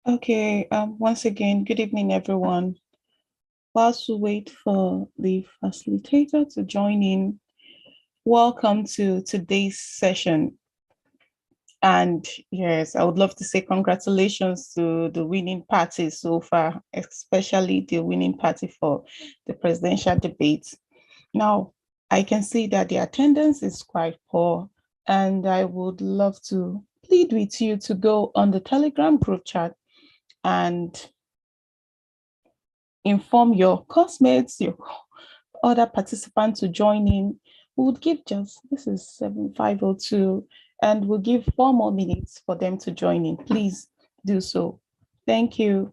Okay, once again, good evening, everyone. Whilst we wait for the facilitator to join in, welcome to today's session. And yes, I would love to say congratulations to the winning party so far, especially the winning party for the presidential debate. Now, I can see that the attendance is quite poor, and I would love to plead with you to go on the Telegram group chat and inform your classmates, your other participants to join in. We would give this is 7502, and we'll give 4 more minutes for them to join in. Please do so. Thank you.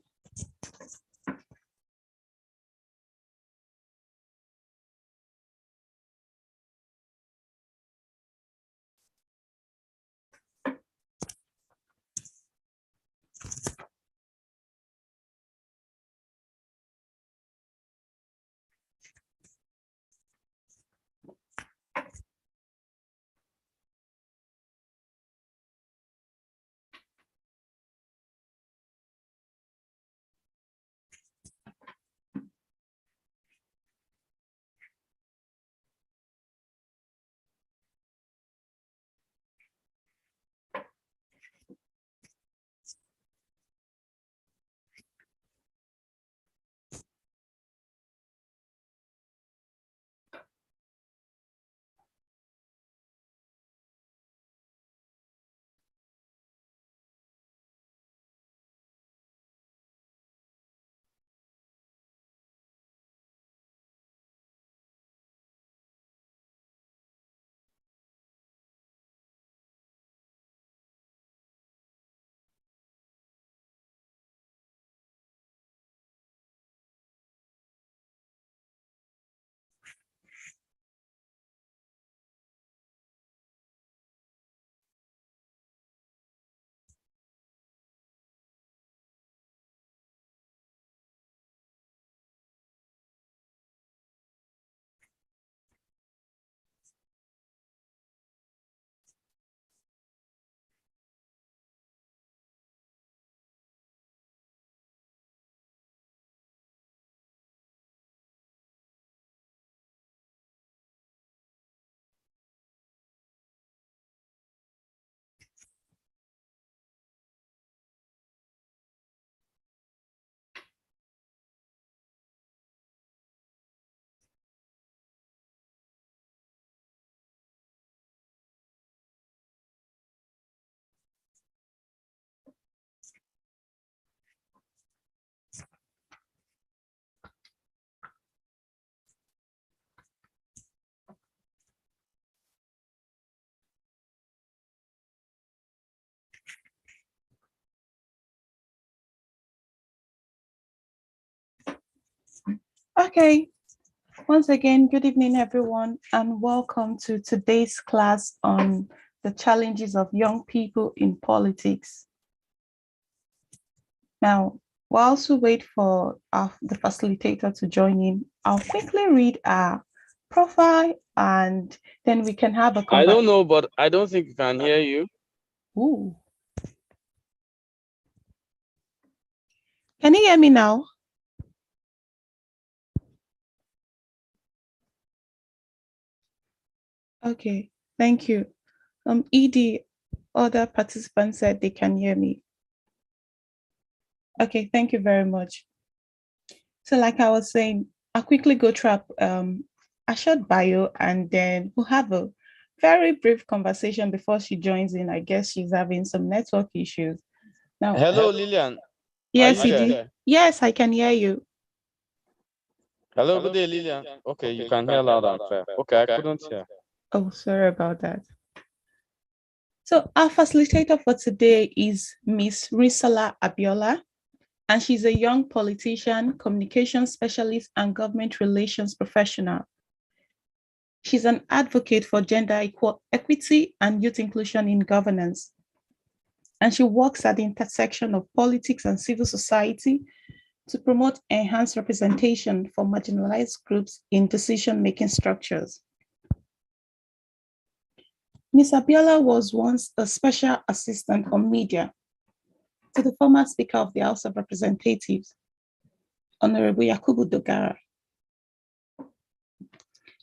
Okay. Once again, good evening, everyone, and welcome to today's class on the challenges of young people in politics. Now, whilst we wait for the facilitator to join in, I'll quickly read our profile and then we can have a conversation. I don't know, but I don't think we can hear you. Ooh. Can you hear me now? Okay, thank you. ED, other participants said they can hear me. Okay, thank you very much. So like I was saying, I'll quickly go through a short bio and then we'll have a very brief conversation before she joins in. I guess she's having some network issues. Now, Hello, Lillian. yes, ED. Yes, I can hear you. Hello, good day, Lillian. Okay, you can hear loud and clear. Okay, I couldn't hear. Oh, sorry about that. So our facilitator for today is Miss Risola Abiola, and she's a young politician, communication specialist, and government relations professional. She's an advocate for gender equity and youth inclusion in governance. And she works at the intersection of politics and civil society to promote enhanced representation for marginalized groups in decision-making structures. Ms. Abiola was once a special assistant on media, to the former Speaker of the House of Representatives, Honorable Yakubu Dogara.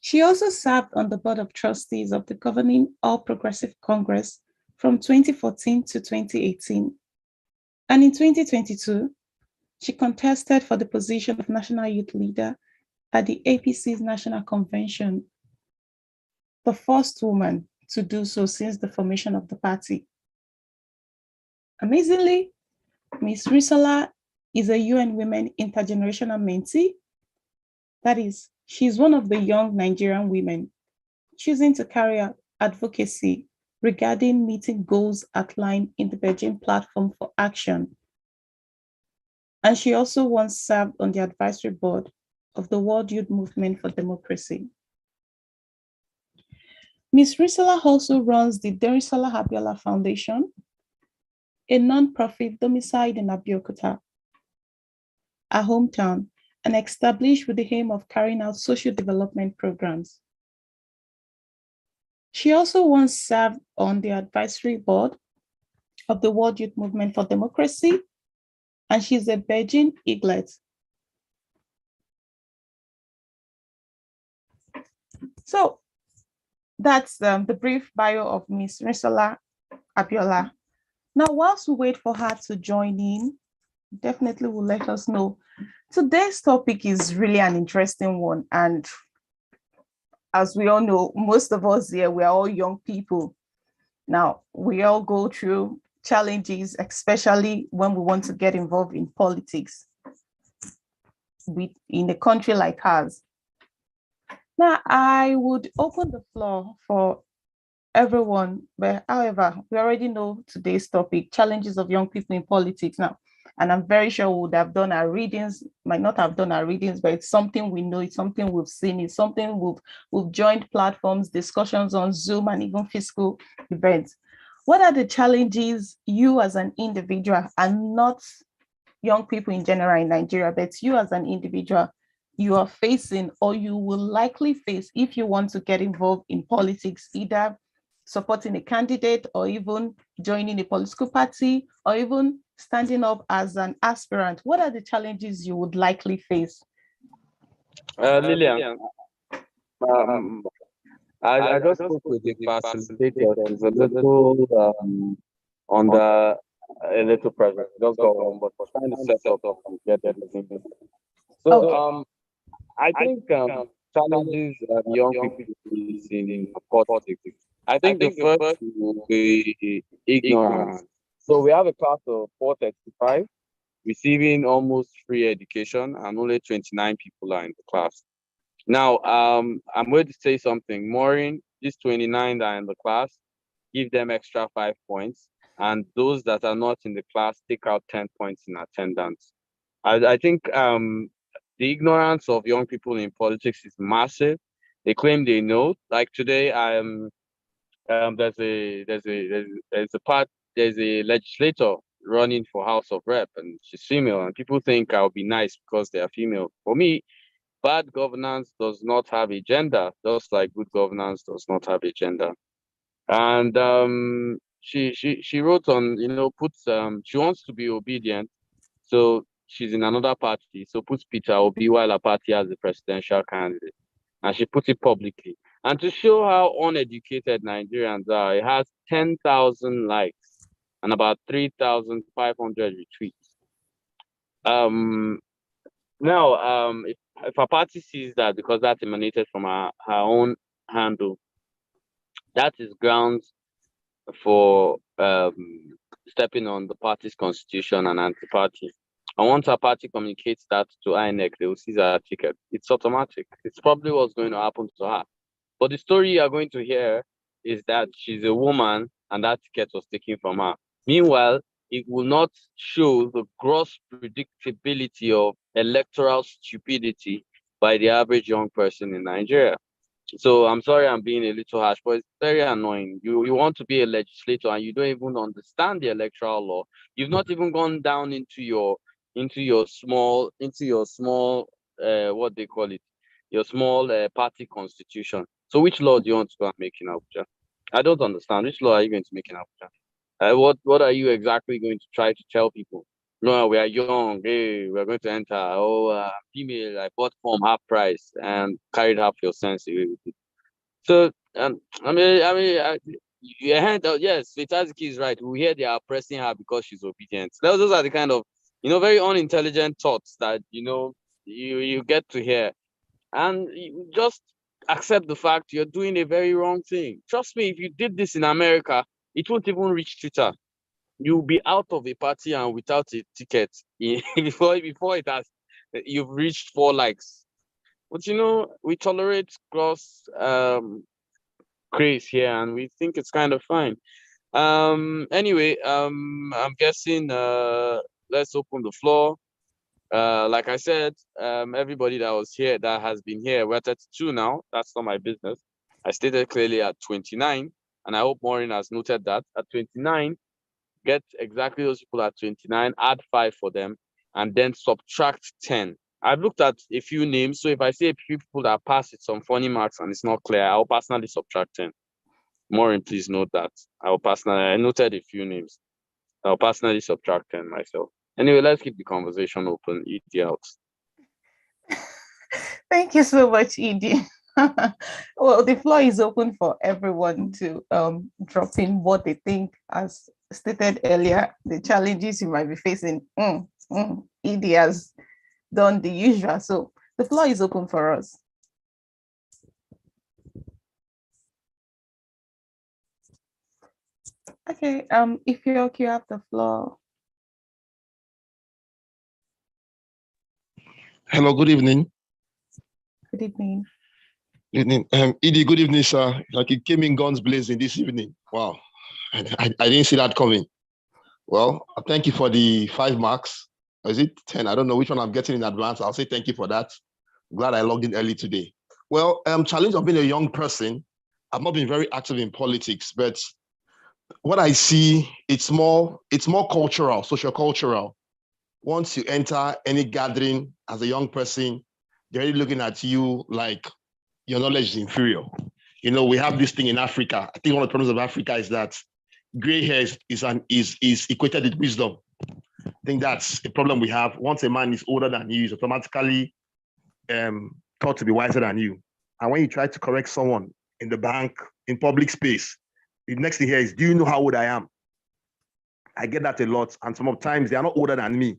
She also served on the Board of Trustees of the governing All Progressive Congress from 2014 to 2018. And in 2022, she contested for the position of National Youth Leader at the APC's National Convention, the first woman to do so since the formation of the party. Amazingly, Ms. Risola is a UN Women Intergenerational Mentee. That is, she's one of the young Nigerian women choosing to carry out advocacy regarding meeting goals outlined in the Beijing Platform for Action. And she also once served on the advisory board of the World Youth Movement for Democracy. Ms. Risola also runs the Derisola Abiola Foundation, a non-profit domiciled in Abeokuta, our hometown, and established with the aim of carrying out social development programs. She also once served on the advisory board of the World Youth Movement for Democracy, and she's a Beijing Eaglet. So that's the brief bio of Ms. Risola Abiola. Now, whilst we wait for her to join in, definitely will let us know. Today's topic is really an interesting one. And as we all know, most of us here, we are all young people. Now, we all go through challenges, especially when we want to get involved in politics in a country like ours. Now, I would open the floor for everyone, but however, we already know today's topic, challenges of young people in politics now. And I'm very sure we would have done our readings, might not have done our readings, but it's something we know, it's something we've seen, it's something we've joined platforms, discussions on Zoom, and even physical events. What are the challenges you as an individual, and not young people in general in Nigeria, but you as an individual, you are facing or you will likely face if you want to get involved in politics, either supporting a candidate or even joining a political party or even standing up as an aspirant? What are the challenges you would likely face? Lillian, I just spoke with the facilitator. She's a little under a little pressure. Just go on, but trying to set up and get everything. So Okay. I think challenges young people is in politics. I think the first will be ignorance. So we have a class of 435 receiving almost free education, and only 29 people are in the class. Now, I'm going to say something. Maureen, these 29 that are in the class, give them extra 5 points, and those that are not in the class take out 10 points in attendance. I think the ignorance of young people in politics is massive. They claim they know. Like today, there's a legislator running for House of Rep, and she's female, and people think I'll be nice because they are female. For me, bad governance does not have a gender, just like good governance does not have a gender. And she wrote on, puts she wants to be obedient, so she's in another party, so puts Peter Obi while her party has the presidential candidate, and she put it publicly. And to show how uneducated Nigerians are, it has 10,000 likes and about 3,500 retweets. Now, if a party sees that, because that emanated from her own handle, that is grounds for stepping on the party's constitution and anti-party. And once a party communicates that to INEC, they will seize her ticket. It's automatic. It's probably what's going to happen to her. But the story you are going to hear is that she's a woman and that ticket was taken from her. Meanwhile, it will not show the gross predictability of electoral stupidity by the average young person in Nigeria. So I'm sorry I'm being a little harsh, but it's very annoying. You want to be a legislator and you don't even understand the electoral law. You've not even gone down into your small what they call it, your small party constitution. So which law do you want to go and make in Abuja? I don't understand. Which law are you going to make in Abuja? What are you exactly going to try to tell people? No, we are young. Hey, we're going to enter. Oh, female, I bought form half price and carried half your sense away with it. So, your hand, yes, Vitaziki is right. We hear they are oppressing her because she's obedient. Those are the kind of, very unintelligent thoughts that, you get to hear. And you just accept the fact you're doing a very wrong thing. Trust me, if you did this in America, it won't even reach Twitter. You'll be out of a party and without a ticket before it has you've reached 4 likes. But we tolerate gross craze here, and we think it's kind of fine. Anyway, I'm guessing let's open the floor. Like I said, everybody that was here, that has been here, we're 32 now. That's not my business. I stated clearly at 29, and I hope Maureen has noted that at 29, get exactly those people at 29, add 5 for them, and then subtract 10. I've looked at a few names, so if I see a few people that pass with some funny marks and it's not clear, I'll personally subtract 10. Maureen, please note that. I noted a few names. I'll personally subtract 10 myself. Anyway, let's keep the conversation open. Eat out. Thank you so much, Edie. Well, the floor is open for everyone to drop in what they think. As stated earlier, the challenges you might be facing. Edie has done the usual. So the floor is open for us. Okay, if you're okay, you have the floor. Hello, good evening. Good evening. Good evening. Edie, good evening, sir. Like it came in guns blazing this evening. Wow. I didn't see that coming. Well, thank you for the 5 marks. Or is it 10? I don't know which one I'm getting in advance. I'll say thank you for that. I'm glad I logged in early today. Well, challenge of being a young person. I've not been very active in politics, but what I see, it's more cultural, social cultural. Once you enter any gathering as a young person, they're already looking at you like your knowledge is inferior. We have this thing in Africa. I think one of the problems of Africa is that gray hair is equated with wisdom. I think that's a problem we have. Once a man is older than you, he's automatically thought to be wiser than you. And when you try to correct someone in the bank, in public space, the next thing here is, do you know how old I am? I get that a lot. And sometimes they are not older than me.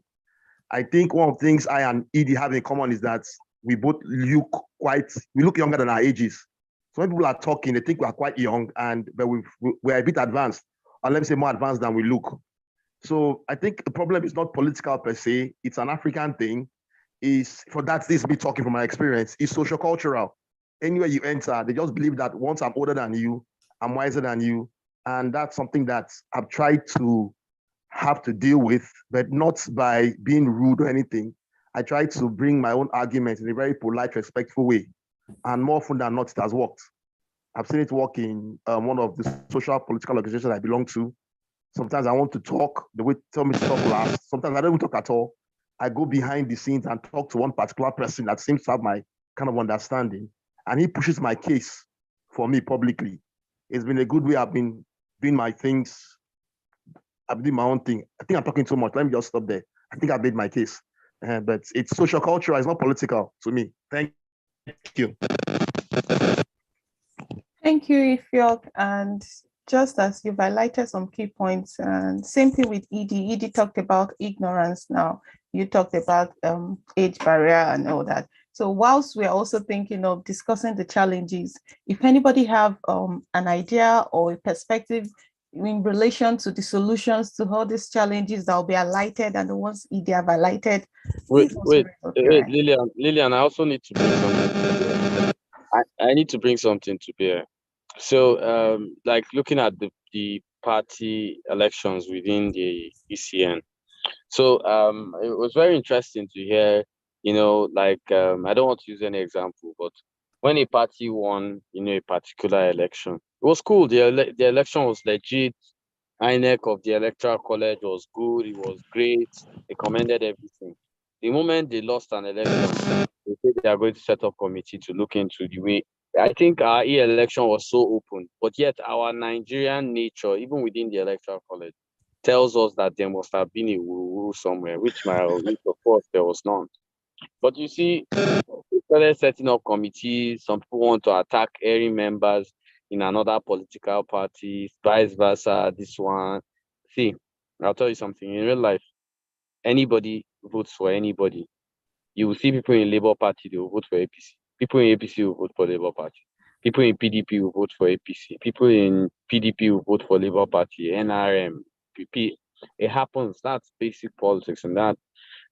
I think one of the things I and Edie have in common is that we both look younger than our ages. So when people are talking, they think we are quite young, but we're a bit advanced, or let me say more advanced than we look. So I think the problem is not political per se, it's an African thing. This me talking from my experience, is social cultural. Anywhere you enter, they just believe that once I'm older than you, I'm wiser than you. And that's something that I've tried to have to deal with, but not by being rude or anything. I try to bring my own arguments in a very polite, respectful way. And more often than not, it has worked. I've seen it work in one of the social political organizations I belong to. Sometimes I want to talk, the way tell me to talk last. Sometimes I don't even talk at all. I go behind the scenes and talk to one particular person that seems to have my kind of understanding. And he pushes my case for me publicly. It's been a good way. I've been doing my things. I've been doing my own thing. I think I'm talking too much. Let me just stop there. I think I've made my case. But it's social culture. It's not political to me. Thank you. Thank you, Ifyok. And just as you've highlighted some key points, and same thing with Edie. Edie talked about ignorance now. You talked about age barrier and all that. So whilst we're also thinking of discussing the challenges, if anybody have an idea or a perspective in relation to the solutions to all these challenges that will be highlighted and the ones Edie have highlighted, wait, Lillian, I also need to bring something. I need to bring something to bear. So, like looking at the party elections within the ECN. So, it was very interesting to hear, I don't want to use any example, but when a party won, a particular election, it was cool. The election was legit. INEC of the Electoral College was good. It was great. They commended everything. The moment they lost an election, they said they are going to set up committee to look into the way I think our e-election was so open, but yet our Nigerian nature, even within the electoral college, tells us that there must have been a woo somewhere, which of course there was none. But you see, we started setting up committees. Some people want to attack area members in another political party, vice versa. This one. See, I'll tell you something. In real life, anybody votes for anybody. You will see people in Labour Party, they will vote for APC. People in APC will vote for Labour Party. People in PDP will vote for APC. People in PDP will vote for Labour Party, NRM, PP. It happens. That's basic politics, and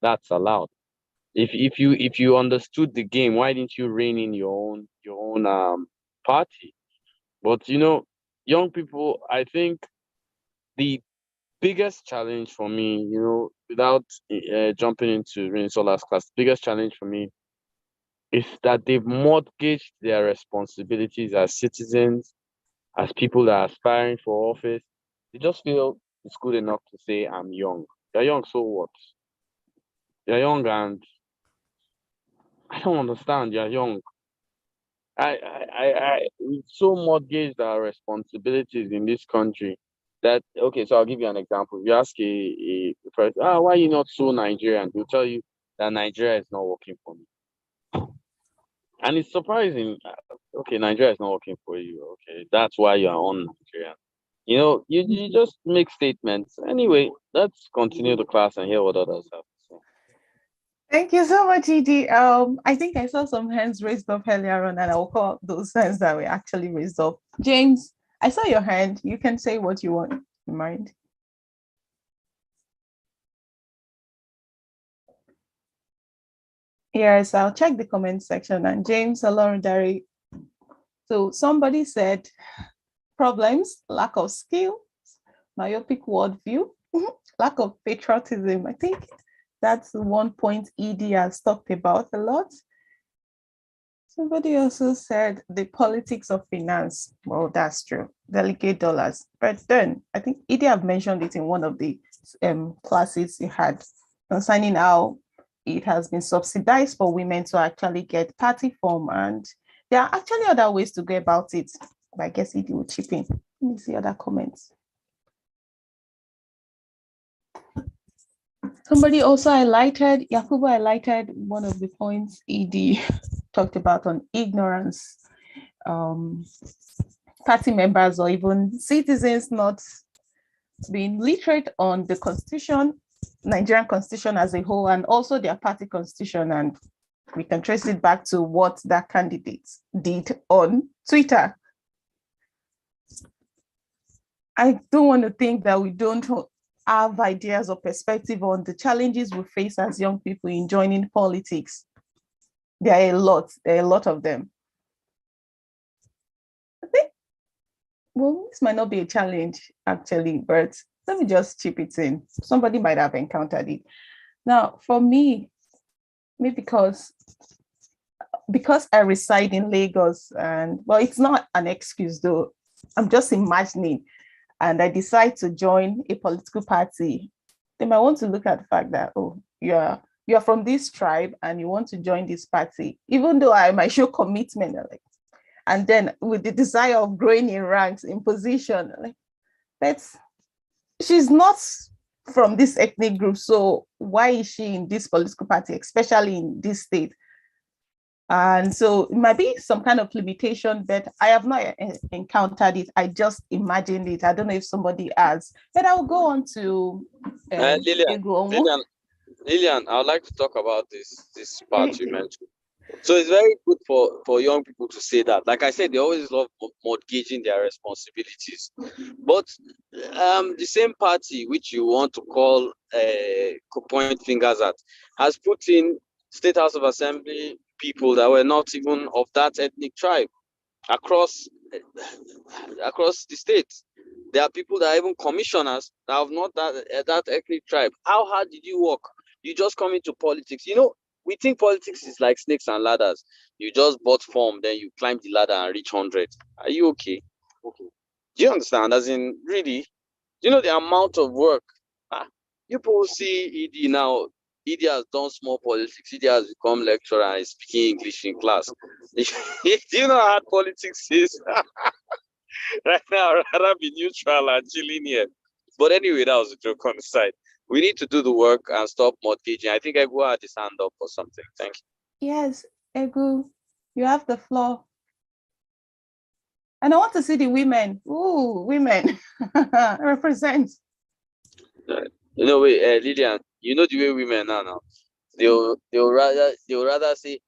that's allowed. If you understood the game, why didn't you rein in your own party? But young people, I think the biggest challenge for me, without jumping into Sola's class, biggest challenge for me is that they've mortgaged their responsibilities as citizens, as people that are aspiring for office. They just feel it's good enough to say, I'm young. You're young, so what? You're young, and I don't understand. You're young. We so mortgaged our responsibilities in this country that, okay, so I'll give you an example. You ask a person, why are you not so Nigerian? They'll tell you that Nigeria is not working for me. And it's surprising. Okay, Nigeria is not working for you. Okay, that's why you are on Nigeria. You just make statements. Anyway, let's continue the class and hear what others have to say. Thank you so much, Edie. I think I saw some hands raised up earlier on, and I'll call those hands that were actually raised up. James, I saw your hand. You can say what you want in mind. Yes, I'll check the comment section. And James Alorundari. So somebody said problems, lack of skills, myopic worldview, lack of patriotism. I think that's one point Edie has talked about a lot. Somebody also said the politics of finance. Well, that's true. Delegate dollars. But then I think Edie have mentioned it in one of the classes you had concerning how it has been subsidized for women to actually get party form. And there are actually other ways to go about it. But I guess Edie will chip in. Let me see other comments. Somebody also highlighted, Yakubu highlighted one of the points Edie talked about on ignorance. Party members or even citizens not being literate on the constitution, Nigerian constitution as a whole, and also their party constitution. And we can trace it back to what that candidate did on Twitter. I don't want to think that we don't have ideas or perspective on the challenges we face as young people in joining politics. There are a lot of them. I think, well, this might not be a challenge actually, but let me just chip it in. Somebody might have encountered it. Now, for me, maybe because I reside in Lagos, and well, it's not an excuse though. I'm just imagining, and I decide to join a political party. They might want to look at the fact that, oh, you're from this tribe and you want to join this party, even though I might show commitment, like, and then with the desire of growing in ranks, in position, like, she's not from this ethnic group, so why is she in this political party, especially in this state? And so it might be some kind of limitation, but I have not encountered it. I just imagined it. I don't know if somebody has, but I'll go on to Lillian, I would like to talk about this part you mentioned. So it's very good for young people to say that. Like I said, they always love mortgaging their responsibilities. But the same party which you want to call point fingers at has put in State House of Assembly people that were not even of that ethnic tribe across the state. There are people that are even commissioners that have not that ethnic tribe. How hard did you work? You just come into politics. We think politics is like snakes and ladders. You just bought form, then you climb the ladder and reach 100. Are you okay? Okay. Do you understand? As in, really, the amount of work. You people see ED now. Idi has done small politics. Idi has become lecturer and is speaking English in class. Do you know how hard politics is? Right now, I'd rather be neutral and chilling here. But anyway, that was a joke on the side. We need to do the work and stop mortgaging. I think I go had his hand up or something. Thank you. Yes, Egu, you have the floor. And I want to see the women. Ooh, women. Represent. Wait, Lillian, you know the way women are now. They'll rather say,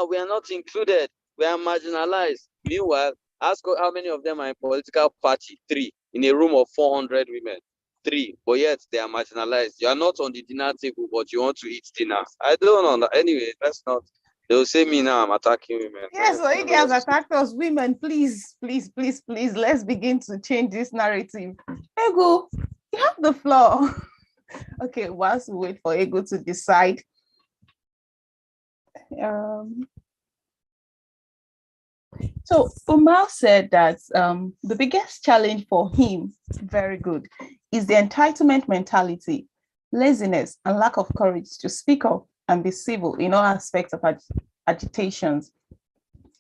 we are not included, we are marginalized. Meanwhile, ask how many of them are in political party. 3 in a room of 400 women. 3, but yet they are marginalized. You are not on the dinner table, but you want to eat dinner. I don't know. Anyway, let's not. They'll say me now I'm attacking women. Yes, so India has attacked us women. Please, please, please, please, let's begin to change this narrative. Ego, you have the floor. Okay, whilst we wait for Ego to decide. So Umar said that the biggest challenge for him, very good, is the entitlement mentality, laziness, and lack of courage to speak up and be civil in all aspects of agitations.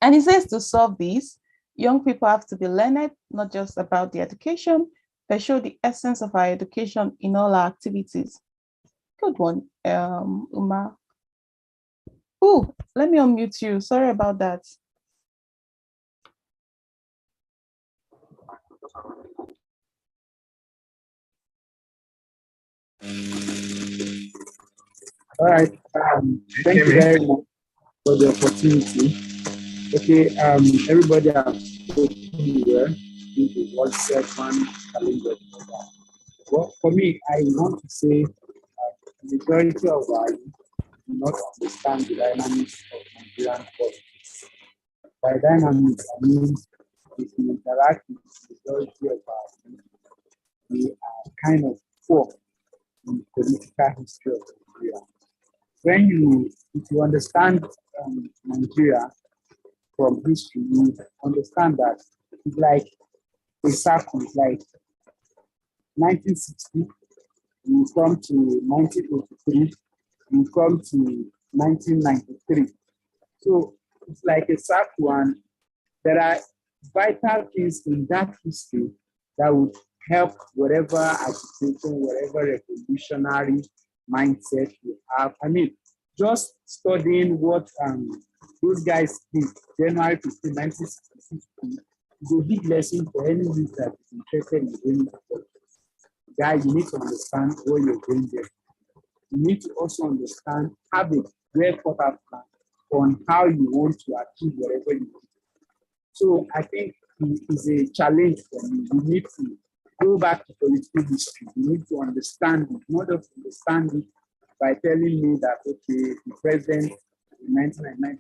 And he says to solve this, young people have to be learned, not just about the education, but show the essence of our education in all our activities. Good one, Umar. Oh, let me unmute you. Sorry about that. All right. Thank you very much for the opportunity. Okay. Everybody has spoken well. This is what one challenge. Well, for me, I want to say the majority of us do not understand the dynamics of Nigerian politics. By dynamics, I mean if you interact with the majority of us, we are kind of poor in the political history of Nigeria. If you understand Nigeria from history, you understand that it's like a circle. It's like 1960, you come to 1983, you come to 1993. So it's like a circle, and there are vital things in that history that would help whatever agitation, whatever revolutionary mindset you have. I mean, just studying what those guys did January 15, 1966, is a big lesson for any youth that is interested in doing that. Guys, you need to understand what you're doing there. You need to also understand, have a well thought out plan on how you want to achieve whatever you want. So I think it is a challenge for me. You need to go back to political history. You need to understand it, not just understand it by telling me that, okay, the president in 1999,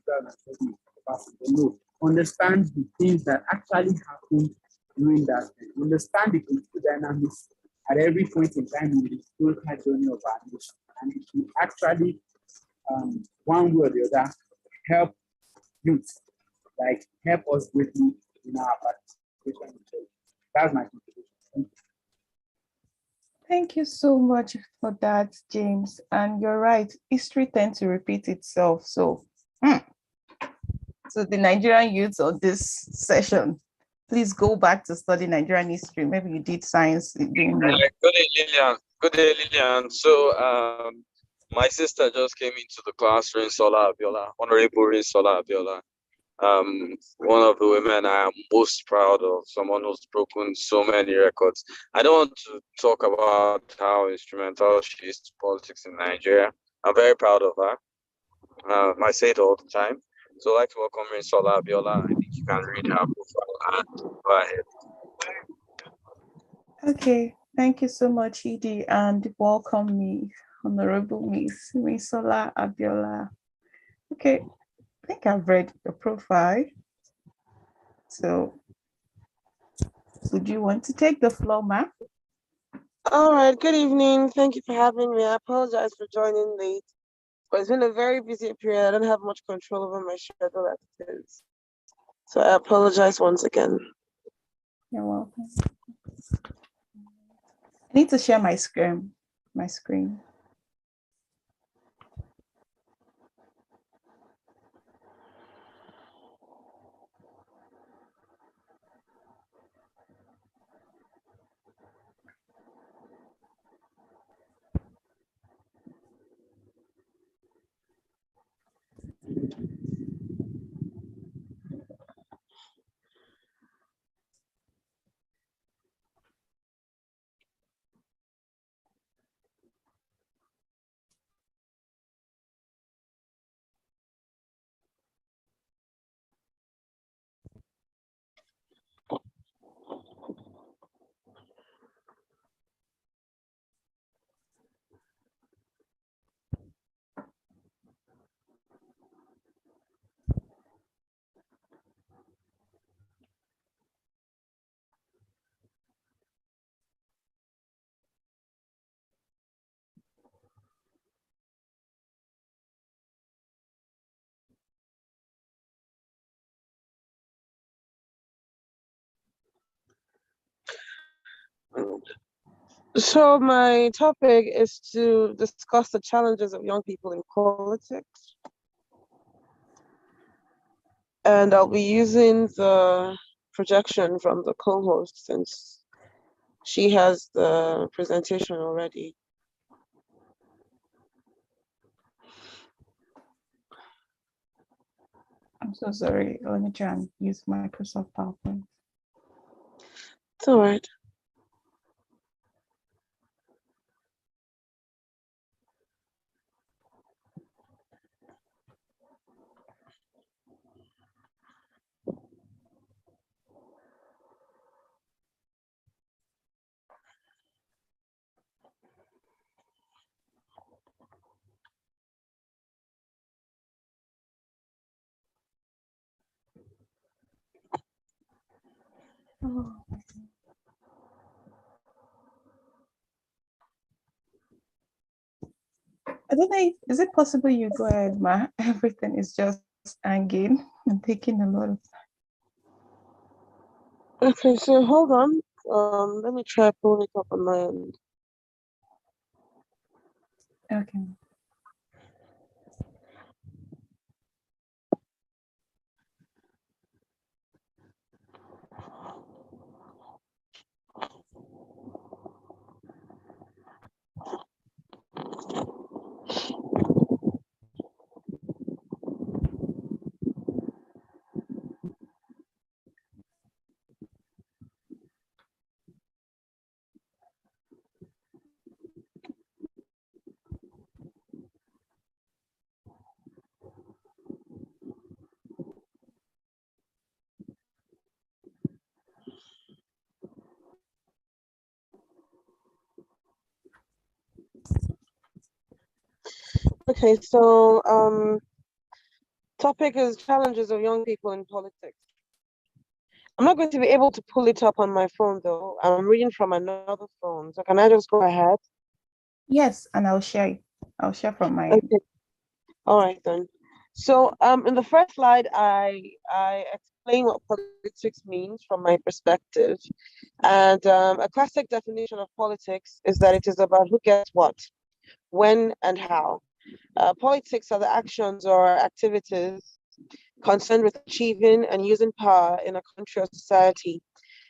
no, understand the things that actually happened during that time. Understand the political dynamics at every point in time in the historical journey of our nation. And it will actually, one way or the other, help youth, like help us greatly in our participation. That's my contribution. Thank you so much for that, James. And you're right, history tends to repeat itself. So, so the Nigerian youth of this session, please go back to study Nigerian history. Maybe you did science. Good day, Lillian. Good day, Lillian. So, my sister just came into the class, Rinsola Abiola, Honorable Rinsola Abiola. One of the women I am most proud of, someone who's broken so many records. I don't want to talk about how instrumental she is to politics in Nigeria. I'm very proud of her. I say it all the time. So I'd like to welcome Rinsola Abiola. I think you can read her profile and go ahead. Okay, thank you so much, Edie, and welcome me, Honorable Miss Rinsola Abiola. Okay, I think I've read your profile. So, would you want to take the floor, ma'am? All right, good evening. Thank you for having me. I apologize for joining late, but it's been a very busy period. I don't have much control over my schedule as it is. So I apologize once again. You're welcome. I need to share my screen. So my topic is to discuss the challenges of young people in politics. And I'll be using the projection from the co-host since she has the presentation already. I'm so sorry. Let me try and use Microsoft PowerPoint. It's all right. Oh. I don't know. Is it possible you go ahead, Ma? Everything is just hanging and taking a lot of Okay, so hold on. Let me try pulling it up on my end. time. Okay. Okay, so topic is challenges of young people in politics. I'm not going to be able to pull it up on my phone though. I'm reading from another phone. So can I just go ahead? Yes, and I'll share it. I'll share from my end. Okay. All right then. So in the first slide, I explain what politics means from my perspective. And a classic definition of politics is that it is about who gets what, when, and how. Politics are the actions or activities concerned with achieving and using power in a country or society.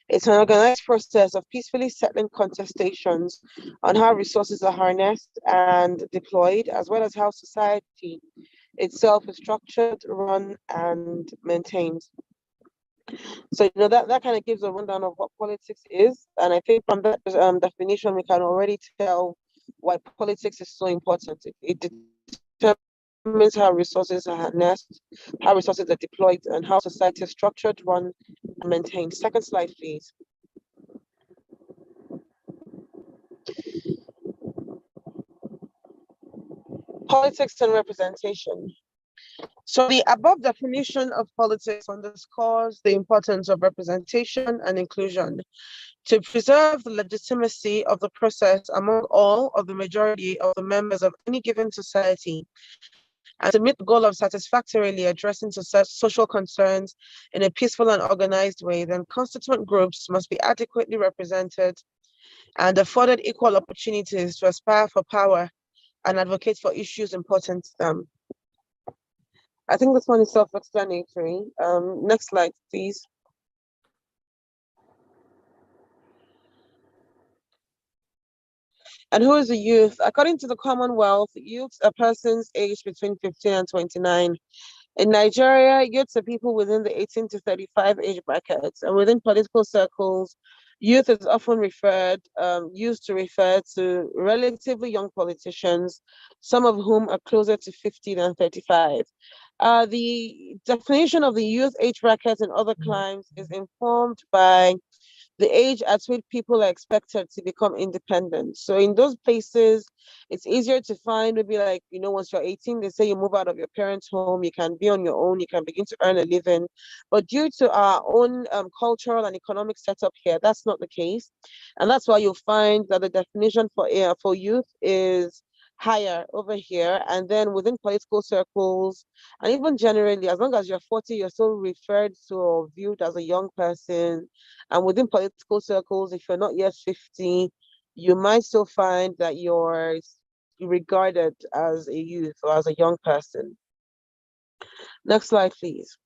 It's an organized process of peacefully settling contestations on how resources are harnessed and deployed, as well as how society itself is structured, run, and maintained. So, that kind of gives a rundown of what politics is. And I think from that definition, we can already tell why politics is so important. It determines how resources are harnessed, how resources are deployed, and how society is structured, run, and maintained. Second slide, please. Politics and representation. So the above definition of politics underscores the importance of representation and inclusion to preserve the legitimacy of the process among all of the majority of the members of any given society, and to meet the goal of satisfactorily addressing social concerns in a peaceful and organized way, then constituent groups must be adequately represented and afforded equal opportunities to aspire for power and advocate for issues important to them. I think this one is self-explanatory. Next slide, please. And who is a youth? According to the Commonwealth, youths are persons aged between 15 and 29. In Nigeria, youths are people within the 18 to 35 age brackets, and within political circles, youth is often used to refer to relatively young politicians, some of whom are closer to 50 than 35. The definition of the youth age bracket in other climes is informed by the age at which people are expected to become independent. So in those places, it's easier to find maybe like, once you're 18, they say you move out of your parents' home, you can be on your own, you can begin to earn a living. But due to our own cultural and economic setup here, that's not the case. And that's why you'll find that the definition for youth is higher over here. And then within political circles, and even generally, as long as you're 40, you're still referred to or viewed as a young person. And within political circles, if you're not yet 50, you might still find that you're regarded as a youth or as a young person. Next slide, please.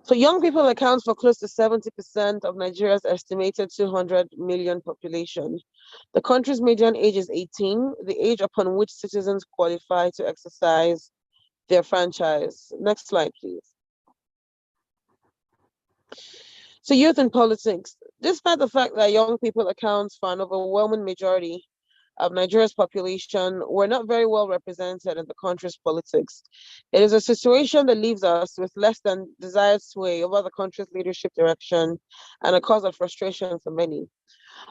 So young people account for close to 70% of Nigeria's estimated 200 million population. The country's median age is 18, the age upon which citizens qualify to exercise their franchise. Next slide, please. So youth in politics. Despite the fact that young people account for an overwhelming majority of Nigeria's population, we're not very well represented in the country's politics. It is a situation that leaves us with less than desired sway over the country's leadership direction and a cause of frustration for many.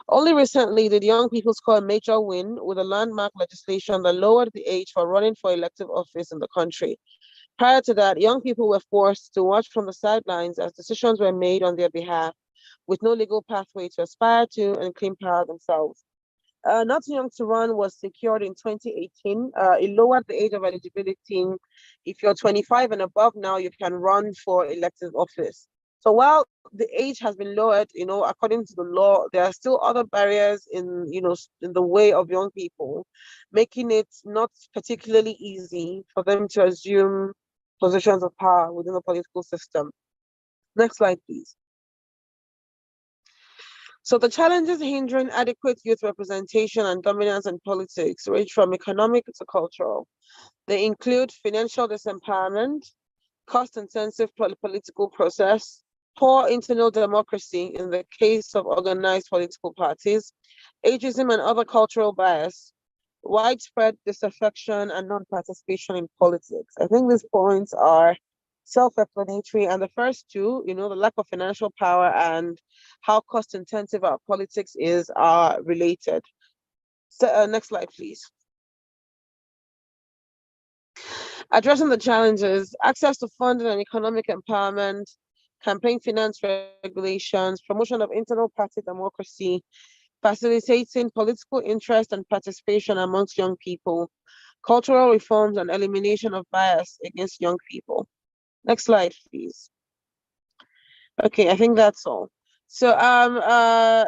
Only recently did young people score a major win with a landmark legislation that lowered the age for running for elective office in the country. Prior to that, young people were forced to watch from the sidelines as decisions were made on their behalf with no legal pathway to aspire to and claim power themselves. Not Too Young to Run was secured in 2018. It lowered the age of eligibility. If you're 25 and above now, you can run for elective office. So while the age has been lowered, according to the law, there are still other barriers in the way of young people, making it not particularly easy for them to assume positions of power within the political system. Next slide, please. So the challenges hindering adequate youth representation and dominance in politics range from economic to cultural. They include financial disempowerment, cost-intensive political process, poor internal democracy in the case of organized political parties, ageism and other cultural bias, widespread disaffection and non-participation in politics. I think these points are self-explanatory, and the first two, the lack of financial power and how cost-intensive our politics is, are related. So, next slide, please. Addressing the challenges, access to funding and economic empowerment, campaign finance regulations, promotion of internal party democracy, facilitating political interest and participation amongst young people, cultural reforms and elimination of bias against young people. Next slide, please. Okay, I think that's all. So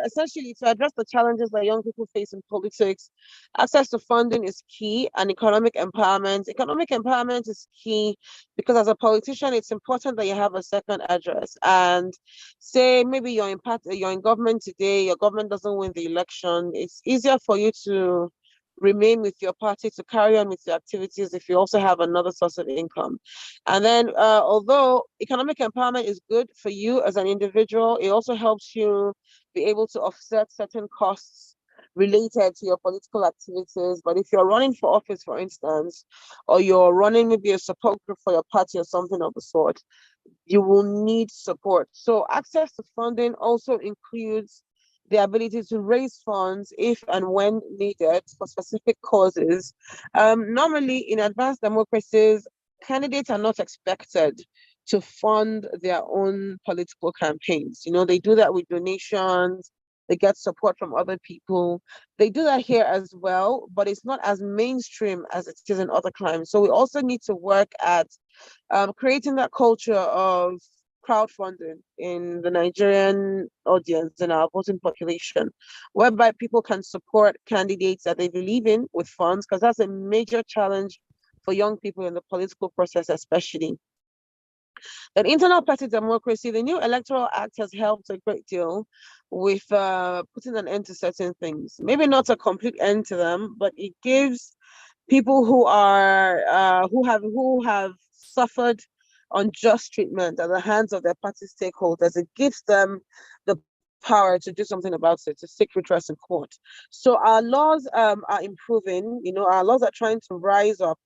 essentially, to address the challenges that young people face in politics, access to funding is key, and economic empowerment. Economic empowerment is key because as a politician, it's important that you have a second address. And say maybe you're in government today, your government doesn't win the election, it's easier for you to remain with your party, to carry on with your activities if you also have another source of income. And then although economic empowerment is good for you as an individual, it also helps you be able to offset certain costs related to your political activities. But if you're running for office, for instance, or you're running maybe a support group for your party or something of the sort, you will need support. So access to funding also includes the ability to raise funds if and when needed for specific causes. Normally, in advanced democracies, candidates are not expected to fund their own political campaigns. They do that with donations, they get support from other people. They do that here as well, but it's not as mainstream as it is in other climes. So we also need to work at creating that culture of crowdfunding in the Nigerian audience, in our voting population, whereby people can support candidates that they believe in with funds, because that's a major challenge for young people in the political process, especially. Then internal party democracy, the new Electoral Act has helped a great deal with putting an end to certain things. Maybe not a complete end to them, but it gives people who have suffered unjust treatment at the hands of their party stakeholders. It gives them the power to do something about it, to seek redress in court. So our laws are improving. Our laws are trying to rise up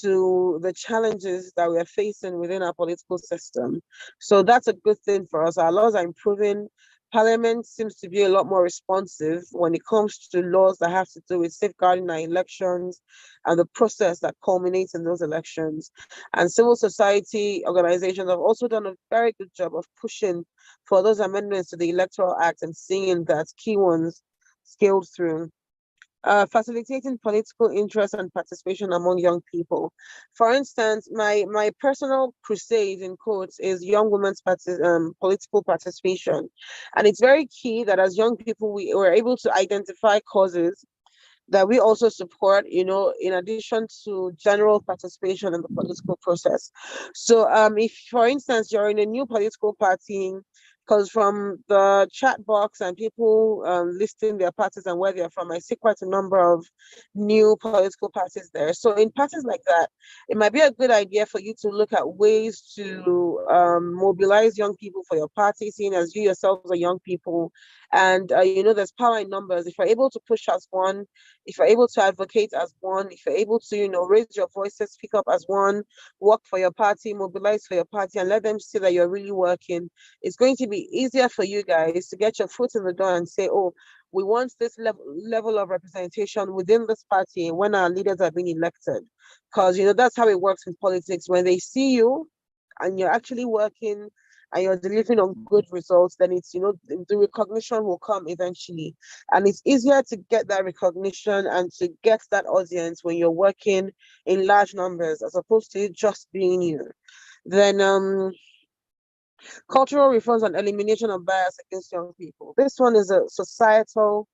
to the challenges that we're facing within our political system. So that's a good thing for us. Our laws are improving. Parliament seems to be a lot more responsive when it comes to laws that have to do with safeguarding our elections and the process that culminates in those elections. And civil society organizations have also done a very good job of pushing for those amendments to the Electoral Act and seeing that key ones scaled through. Facilitating political interest and participation among young people. For instance, my personal crusade in quotes is young women's political participation, and it's very key that as young people we were able to identify causes that we also support, in addition to general participation in the political process. So if, for instance, you're in a new political party, because from the chat box and people listing their parties and where they're from, I see quite a number of new political parties there. So in parties like that, it might be a good idea for you to look at ways to mobilize young people for your party, seeing as you yourselves are young people. And, there's power in numbers. If you're able to push as one, if you're able to advocate as one, if you're able to, raise your voices, speak up as one, work for your party, mobilize for your party, and let them see that you're really working, it's going to be easier for you guys to get your foot in the door and say, oh, we want this level of representation within this party when our leaders are being elected. Because, that's how it works in politics. When they see you and you're actually working and you're delivering on good results, then it's, the recognition will come eventually. And it's easier to get that recognition and to get that audience when you're working in large numbers as opposed to just being you. Then cultural reforms and elimination of bias against young people. This one is a societal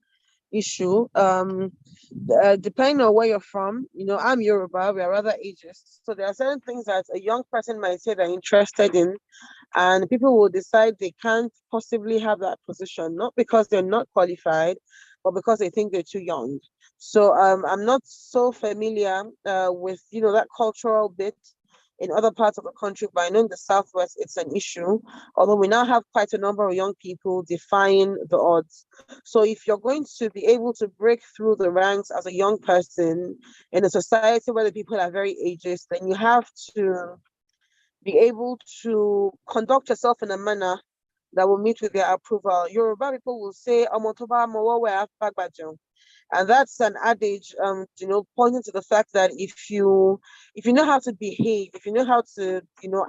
issue. Depending on where you're from, I'm Yoruba, we are rather ageist. So there are certain things that a young person might say they're interested in, and people will decide they can't possibly have that position, not because they're not qualified, but because they think they're too young. So I'm not so familiar with, that cultural bit in other parts of the country, but I know in the Southwest it's an issue, although we now have quite a number of young people defying the odds. So if you're going to be able to break through the ranks as a young person in a society where the people are very ageist, then you have to be able to conduct yourself in a manner that will meet with their approval. Yoruba people will say, and that's an adage, pointing to the fact that if you know how to behave, if you know how to,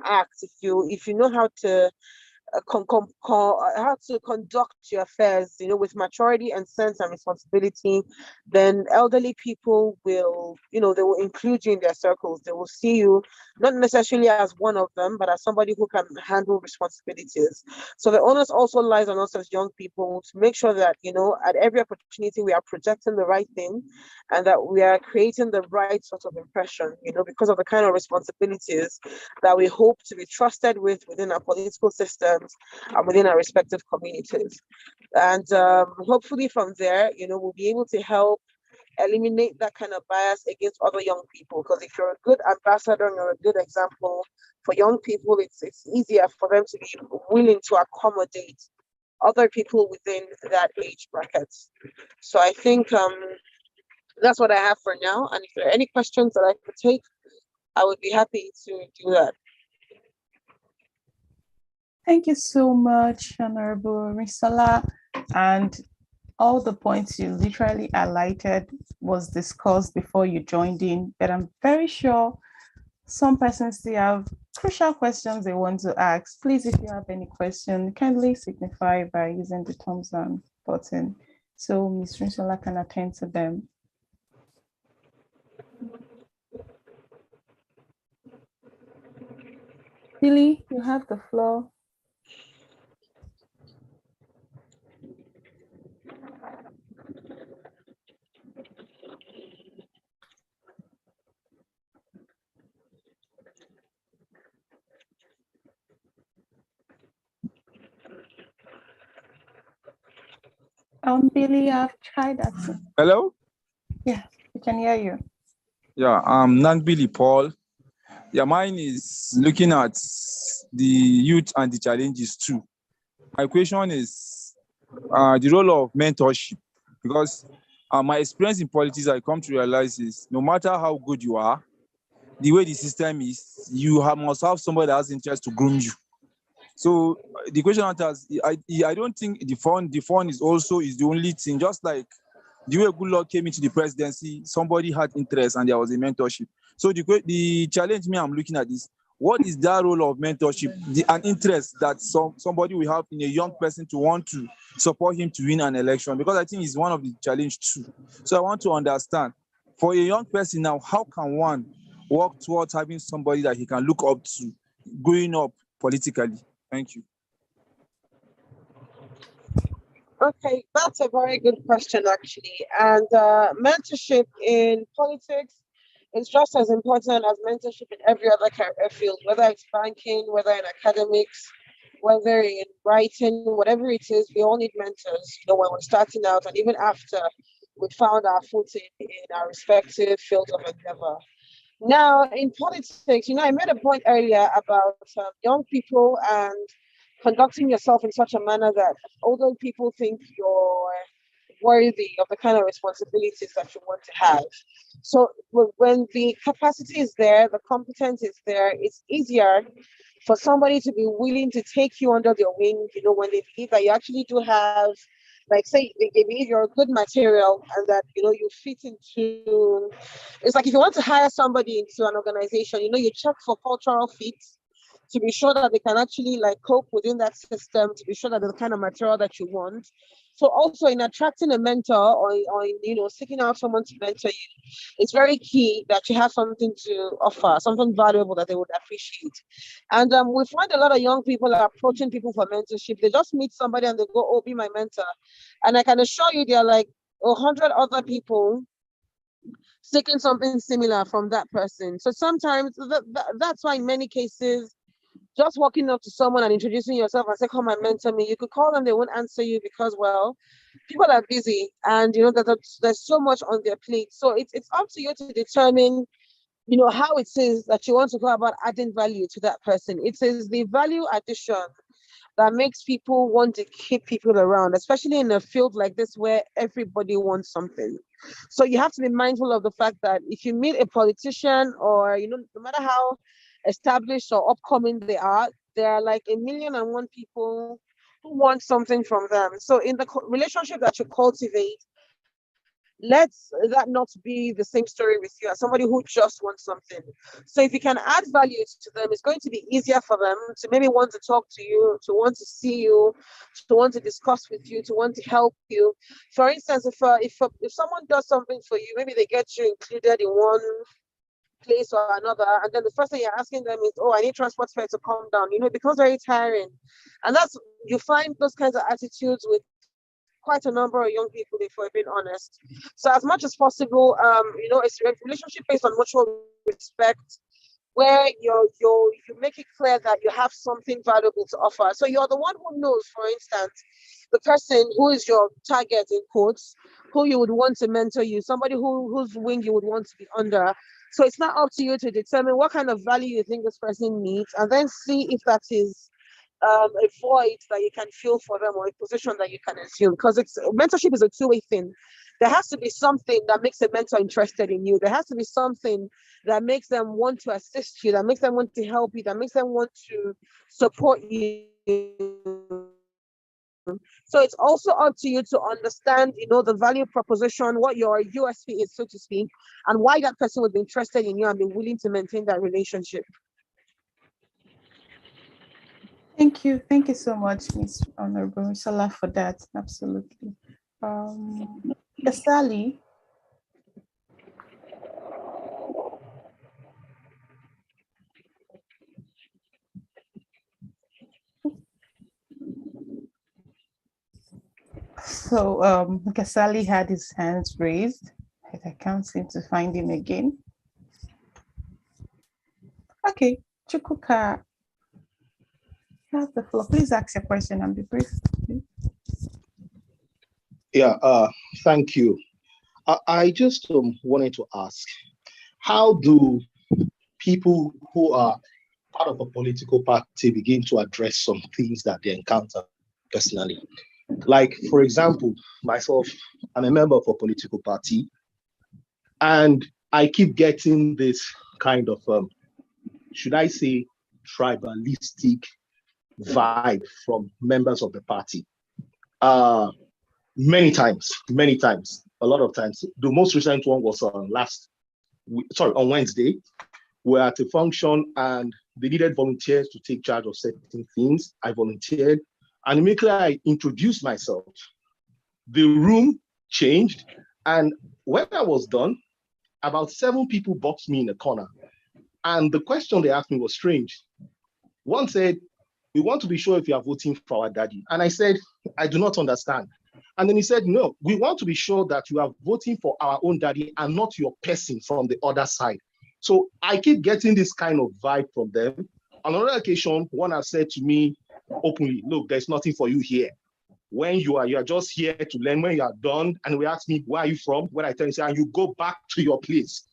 act, if you know how to how to conduct your affairs, with maturity and sense and responsibility, then elderly people will, they will include you in their circles. They will see you not necessarily as one of them, but as somebody who can handle responsibilities. So the onus also lies on us as young people to make sure that, at every opportunity we are projecting the right thing and that we are creating the right sort of impression, because of the kind of responsibilities that we hope to be trusted with within our political systems and within our respective communities. And hopefully from there, we'll be able to help eliminate that kind of bias against other young people. Because if you're a good ambassador and you're a good example for young people, it's easier for them to be willing to accommodate other people within that age bracket. So I think that's what I have for now. And if there are any questions that I could take, I would be happy to do that. Thank you so much, Honorable Risola. And all the points you literally highlighted was discussed before you joined in, but I'm very sure some persons still have crucial questions they want to ask. Please, if you have any question, kindly signify by using the thumbs down button so Ms. Risola can attend to them. Billy, you have the floor. Billy, I've tried that. Hello? Yeah, we can hear you. Yeah, I'm Nan Billy Paul. Yeah, mine is looking at the youth and the challenges too. My question is the role of mentorship, because my experience in politics, I come to realize is no matter how good you are, the way the system is, you must have somebody that has interest to groom you. So the question is, I don't think the fund is the only thing. Just like the way Goodluck came into the presidency, somebody had interest and there was a mentorship. So the challenge I'm looking at is, what is that role of mentorship, an interest that somebody will have in a young person to want to support him to win an election? Because I think it's one of the challenge too. So I want to understand, for a young person now, how can one work towards having somebody that he can look up to growing up politically? Thank you. Okay, that's a very good question, actually. And mentorship in politics is just as important as mentorship in every other career field, whether it's banking, whether in academics, whether in writing, whatever it is, we all need mentors, when we're starting out and even after we found our footing in our respective fields of endeavor. Now, in politics, I made a point earlier about young people and conducting yourself in such a manner that older people think you're worthy of the kind of responsibilities that you want to have. So when the capacity is there, the competence is there, it's easier for somebody to be willing to take you under their wing, when they believe that you actually do have, like, say, they believe you're a good material and that, you fit into, it's like if you want to hire somebody into an organization, you check for cultural fit to be sure that they can actually cope within that system, to be sure that they're the kind of material that you want. So also in attracting a mentor or seeking out someone to mentor you, it's very key that you have something to offer, something valuable that they would appreciate. And we find a lot of young people are approaching people for mentorship. They just meet somebody and they go, "Oh, be my mentor." And I can assure you there are like 100 other people seeking something similar from that person. So sometimes that's why in many cases, just walking up to someone and introducing yourself and say, "Come and mentor me," you could call them, they won't answer you because, well, people are busy and there's so much on their plate. So it's up to you to determine, how it is that you want to go about adding value to that person. It is the value addition that makes people want to keep people around, especially in a field like this where everybody wants something. So you have to be mindful of the fact that if you meet a politician or, no matter how established or upcoming they are, there are like 1,000,001 people who want something from them. So in the relationship that you cultivate, let that not be the same story with you as somebody who just wants something. So if you can add value to them, it's going to be easier for them to maybe want to talk to you, to want to see you, to want to discuss with you, to want to help you. For instance, if someone does something for you, maybe they get you included in one place or another, and then the first thing you're asking them is, "Oh, I need transport fare to come down." It becomes very tiring. And you find those kinds of attitudes with quite a number of young people, if we're being honest. So as much as possible, it's a relationship based on mutual respect, where you make it clear that you have something valuable to offer. So you're the one who knows, for instance, the person who is your target in quotes, who you would want to mentor you, somebody whose wing you would want to be under. So it's not up to you to determine what kind of value you think this person needs, and then see if that is a void that you can fill for them or a position that you can assume. Because mentorship is a two-way thing. There has to be something that makes a mentor interested in you. There has to be something that makes them want to assist you, that makes them want to help you, that makes them want to support you. So it's also up to you to understand, the value proposition, what your USP is, so to speak, and why that person would be interested in you and be willing to maintain that relationship. Thank you. Thank you so much, Ms. Honorable Salah, for that. Absolutely. Sally. So Kasali had his hands raised. I can't seem to find him again. Okay, Chukuka, you have the floor. Please ask your question and be brief. Yeah, thank you. I just wanted to ask, how do people who are part of a political party begin to address some things that they encounter personally? Like, for example, myself, I'm a member of a political party, and I keep getting this kind of, should I say, tribalistic vibe from members of the party. Many times, a lot of times. The most recent one was on Wednesday. We're at a function and they needed volunteers to take charge of certain things. I volunteered, and immediately I introduced myself. The room changed, and when I was done, about 7 people boxed me in a corner. And the question they asked me was strange. One said, "We want to be sure if you are voting for our daddy." And I said, "I do not understand." And then he said, "No, we want to be sure that you are voting for our own daddy and not your person from the other side." So I keep getting this kind of vibe from them. On another occasion, one has said to me openly, "Look, there's nothing for you here. When you are just here to learn. When you are done," and we ask me, "Where are you from?" When I tell you, say, "And you go back to your place."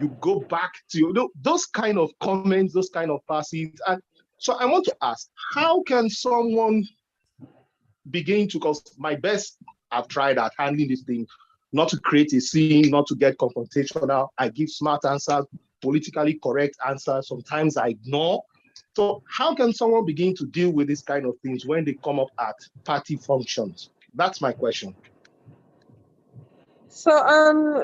You go back to your, those kind of comments, those kind of passes. And so I want to ask, how can someone begin to, because my best I've tried at handling this thing, not to create a scene, not to get confrontational. I give smart answers, politically correct answers. Sometimes I ignore. So how can someone begin to deal with this kind of things when they come up at party functions? That's my question. So,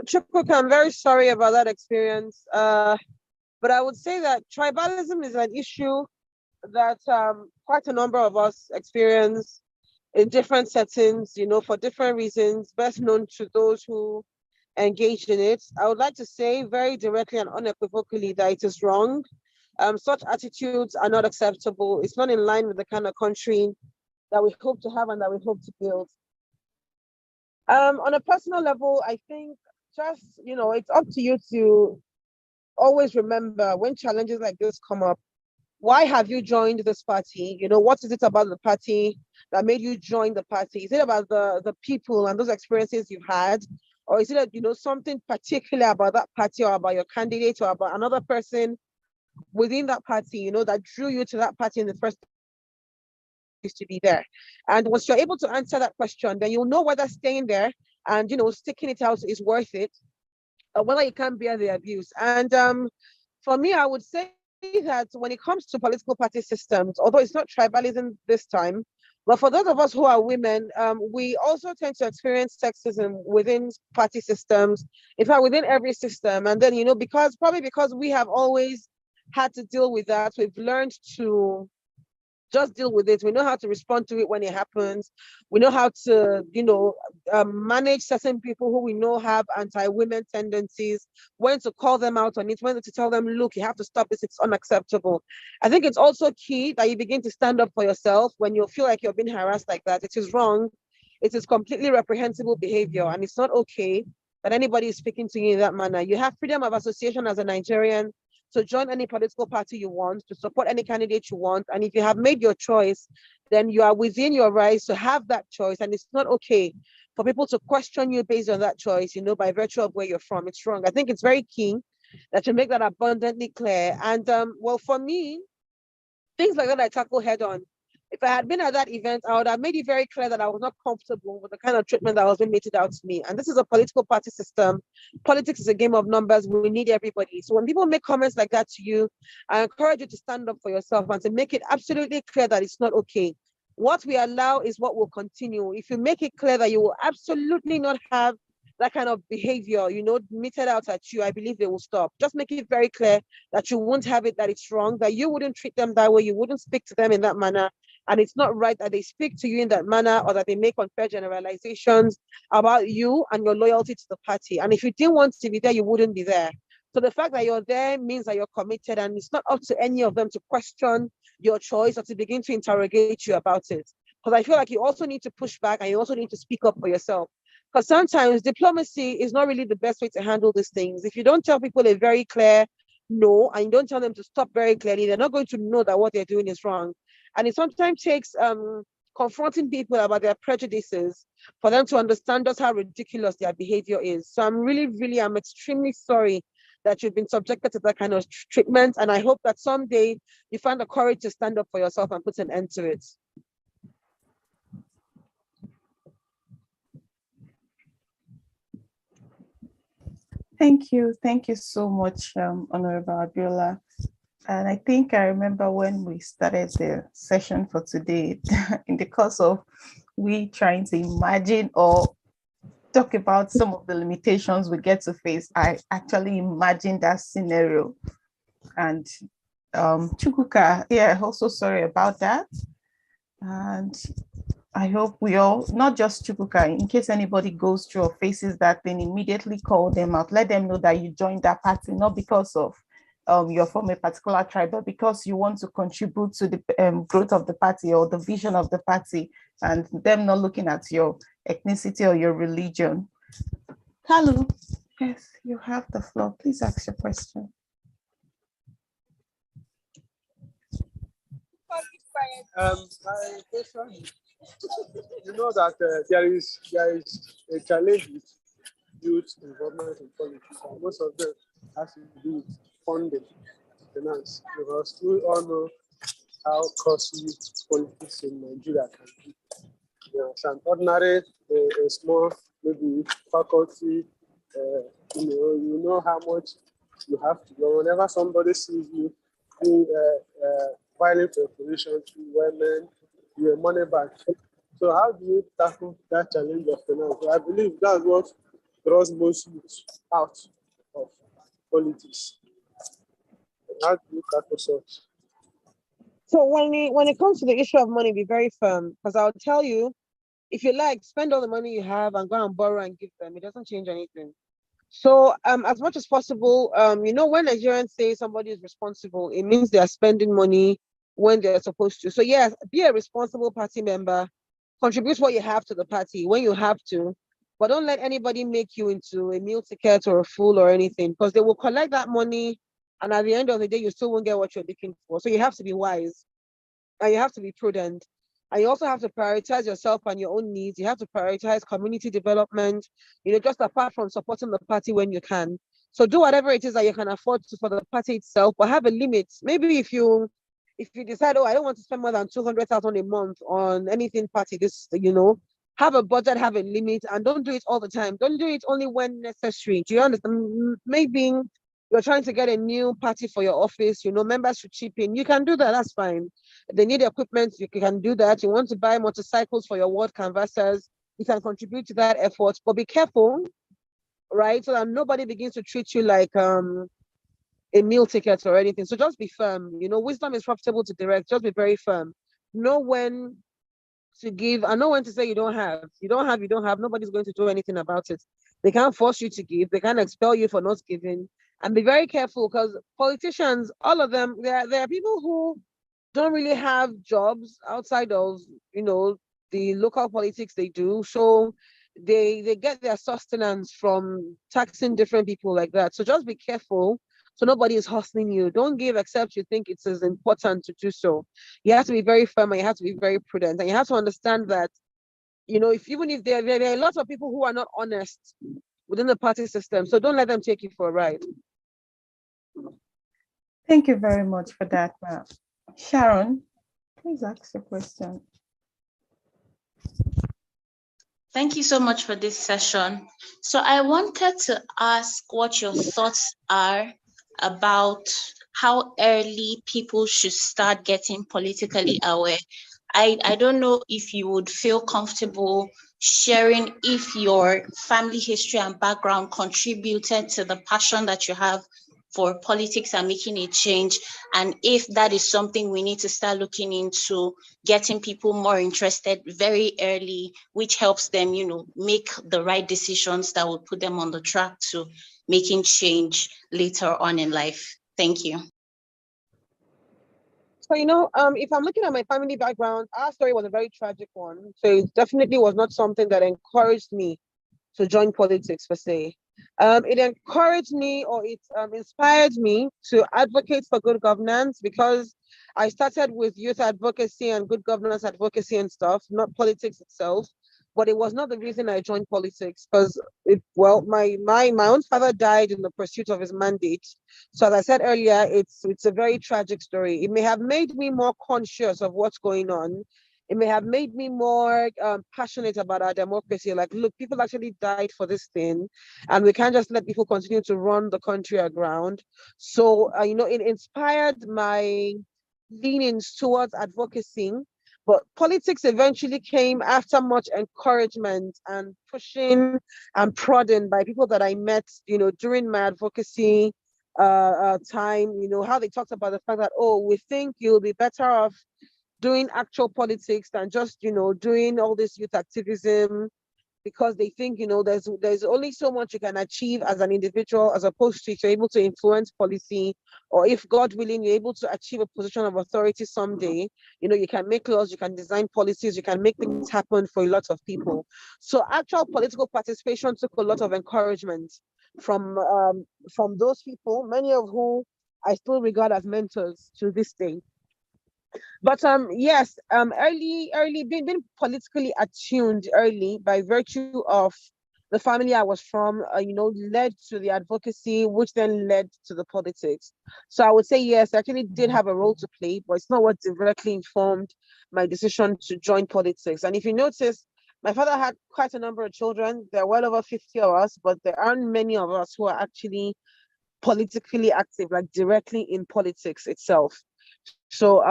Chukwuka, I'm very sorry about that experience. But I would say that tribalism is an issue that quite a number of us experience in different settings, for different reasons, best known to those who engaged in it. I would like to say very directly and unequivocally that it is wrong. Such attitudes are not acceptable. It's not in line with the kind of country that we hope to have and that we hope to build. On a personal level, I think just, it's up to you to always remember when challenges like this come up, why have you joined this party? What is it about the party that made you join the party? Is it about the people and those experiences you've had? Or is it, something particular about that party or about your candidate or about another person within that party, that drew you to that party in the first place to be there? And once you're able to answer that question, then you'll know whether staying there and, sticking it out is worth it, or whether you can bear the abuse. And for me, I would say that when it comes to political party systems, although it's not tribalism this time, but for those of us who are women, we also tend to experience sexism within party systems, in fact, within every system. And then, because we have always had to deal with that, we've learned to just deal with it. We know how to respond to it when it happens. We know how to, manage certain people who we know have anti-women tendencies, when to call them out on it, when to tell them, look, you have to stop this, it's unacceptable. I think it's also key that you begin to stand up for yourself when you feel like you're being harassed like that. It is wrong. It is completely reprehensible behavior, and it's not okay that anybody is speaking to you in that manner. You have freedom of association as a Nigerian to join any political party you want, to support any candidate you want. And if you have made your choice, then you are within your rights to have that choice. And it's not okay for people to question you based on that choice, by virtue of where you're from. It's wrong. I think it's very key that you make that abundantly clear. And well, for me, things like that I tackle head on. If I had been at that event, I would have made it very clear that I was not comfortable with the kind of treatment that was being meted out to me. And this is a political party system. Politics is a game of numbers. We need everybody. So when people make comments like that to you, I encourage you to stand up for yourself and to make it absolutely clear that it's not okay. What we allow is what will continue. If you make it clear that you will absolutely not have that kind of behavior, meted out at you, I believe they will stop. Just make it very clear that you won't have it, that it's wrong, that you wouldn't treat them that way, you wouldn't speak to them in that manner. And it's not right that they speak to you in that manner, or that they make unfair generalizations about you and your loyalty to the party. And if you didn't want to be there, you wouldn't be there. So the fact that you're there means that you're committed, and it's not up to any of them to question your choice or to begin to interrogate you about it. Because I feel like you also need to push back, and you also need to speak up for yourself. Because sometimes diplomacy is not really the best way to handle these things. If you don't tell people a very clear no, and you don't tell them to stop very clearly, they're not going to know that what they're doing is wrong. And it sometimes takes confronting people about their prejudices for them to understand just how ridiculous their behavior is. So I'm extremely sorry that you've been subjected to that kind of treatment. And I hope that someday you find the courage to stand up for yourself and put an end to it. Thank you. Thank you so much, Honorable Abiola. And I think I remember when we started the session for today, in the course of we trying to imagine or talk about some of the limitations we get to face, I actually imagined that scenario. And Chukuka, yeah, also sorry about that. And I hope we all, not just Chukuka, in case anybody goes through or faces that thing, immediately call them out. Let them know that you joined that party, not because of you're from a particular tribe, but because you want to contribute to the growth of the party or the vision of the party, and them not looking at your ethnicity or your religion. Kalu, yes, you have the floor. Please ask your question. My question is, you know that there is a challenge with youth involvement in politics, and most of them has to do with funding, finance, because we all know how costly politics in Nigeria can be. You know, so an ordinary, a small, maybe faculty, you know how much you have to go. Whenever somebody sees you filing for a position, women, you're a money back. So how do you tackle that challenge of finance? I believe that's what draws most youth out of politics. How do you tackle such? So when it comes to the issue of money, be very firm, because I'll tell you, if you like, spend all the money you have and go and borrow and give them. It doesn't change anything. So as much as possible, when Nigerians say somebody is responsible, it means they are spending money when they're supposed to. So yes, be a responsible party member, contribute what you have to the party when you have to, but don't let anybody make you into a meal ticket or a fool or anything, because they will collect that money, and at the end of the day, you still won't get what you're looking for. So you have to be wise and you have to be prudent. And you also have to prioritize yourself and your own needs. You have to prioritize community development, just apart from supporting the party when you can. So do whatever it is that you can afford to for the party itself, but have a limit. Maybe if you decide, oh, I don't want to spend more than 200,000 a month on anything party, have a budget, have a limit, and don't do it all the time. Don't do it only when necessary. Do you understand? Maybe you're trying to get a new party for your office, members should chip in. You can do that, that's fine. If they need equipment, you can do that. You want to buy motorcycles for your ward canvassers, you can contribute to that effort, but be careful, right? So that nobody begins to treat you like a meal ticket or anything. So just be firm. Wisdom is profitable to direct. Just be very firm. Know when to give and know when to say you don't have. You don't have, you don't have. Nobody's going to do anything about it. They can't force you to give. They can't expel you for not giving. And be very careful, because politicians, all of them, there are people who don't really have jobs outside of, the local politics they do. So they get their sustenance from taxing different people like that. So just be careful, so nobody is hustling you. Don't give except you think it's as important to do so. You have to be very firm and you have to be very prudent. And you have to understand that, if there are lots of people who are not honest within the party system. So don't let them take you for a ride. Thank you very much for that, ma'am. Sharon, please ask your question. Thank you so much for this session. So I wanted to ask what your thoughts are about how early people should start getting politically aware. I don't know if you would feel comfortable sharing if your family history and background contributed to the passion that you have for politics and making a change, and if that is something we need to start looking into, getting people more interested very early, which helps them, make the right decisions that will put them on the track to making change later on in life. Thank you. So, if I'm looking at my family background, our story was a very tragic one. So it definitely was not something that encouraged me to join politics per se. It encouraged me, or it inspired me to advocate for good governance, because I started with youth advocacy and good governance advocacy and stuff, not politics itself. But it was not the reason I joined politics, because my own father died in the pursuit of his mandate. So as I said earlier, it's a very tragic story. It may have made me more conscious of what's going on. It may have made me more passionate about our democracy. Like, look, people actually died for this thing, and we can't just let people continue to run the country aground. So, it inspired my leanings towards advocacy. But politics eventually came after much encouragement and pushing and prodding by people that I met, during my advocacy time, how they talked about the fact that, oh, we think you'll be better off doing actual politics than just, doing all this youth activism, because they think, there's only so much you can achieve as an individual, as opposed to if you're able to influence policy, or if God willing, you're able to achieve a position of authority someday, you can make laws, you can design policies, you can make things happen for a lot of people. So actual political participation took a lot of encouragement from those people, many of whom I still regard as mentors to this day. But yes, early being politically attuned early by virtue of the family I was from, led to the advocacy, which then led to the politics. So I would say yes, I actually did have a role to play, but it's not what directly informed my decision to join politics. And if you notice, my father had quite a number of children. There are well over 50 of us, but there aren't many of us who are actually politically active, like directly in politics itself. So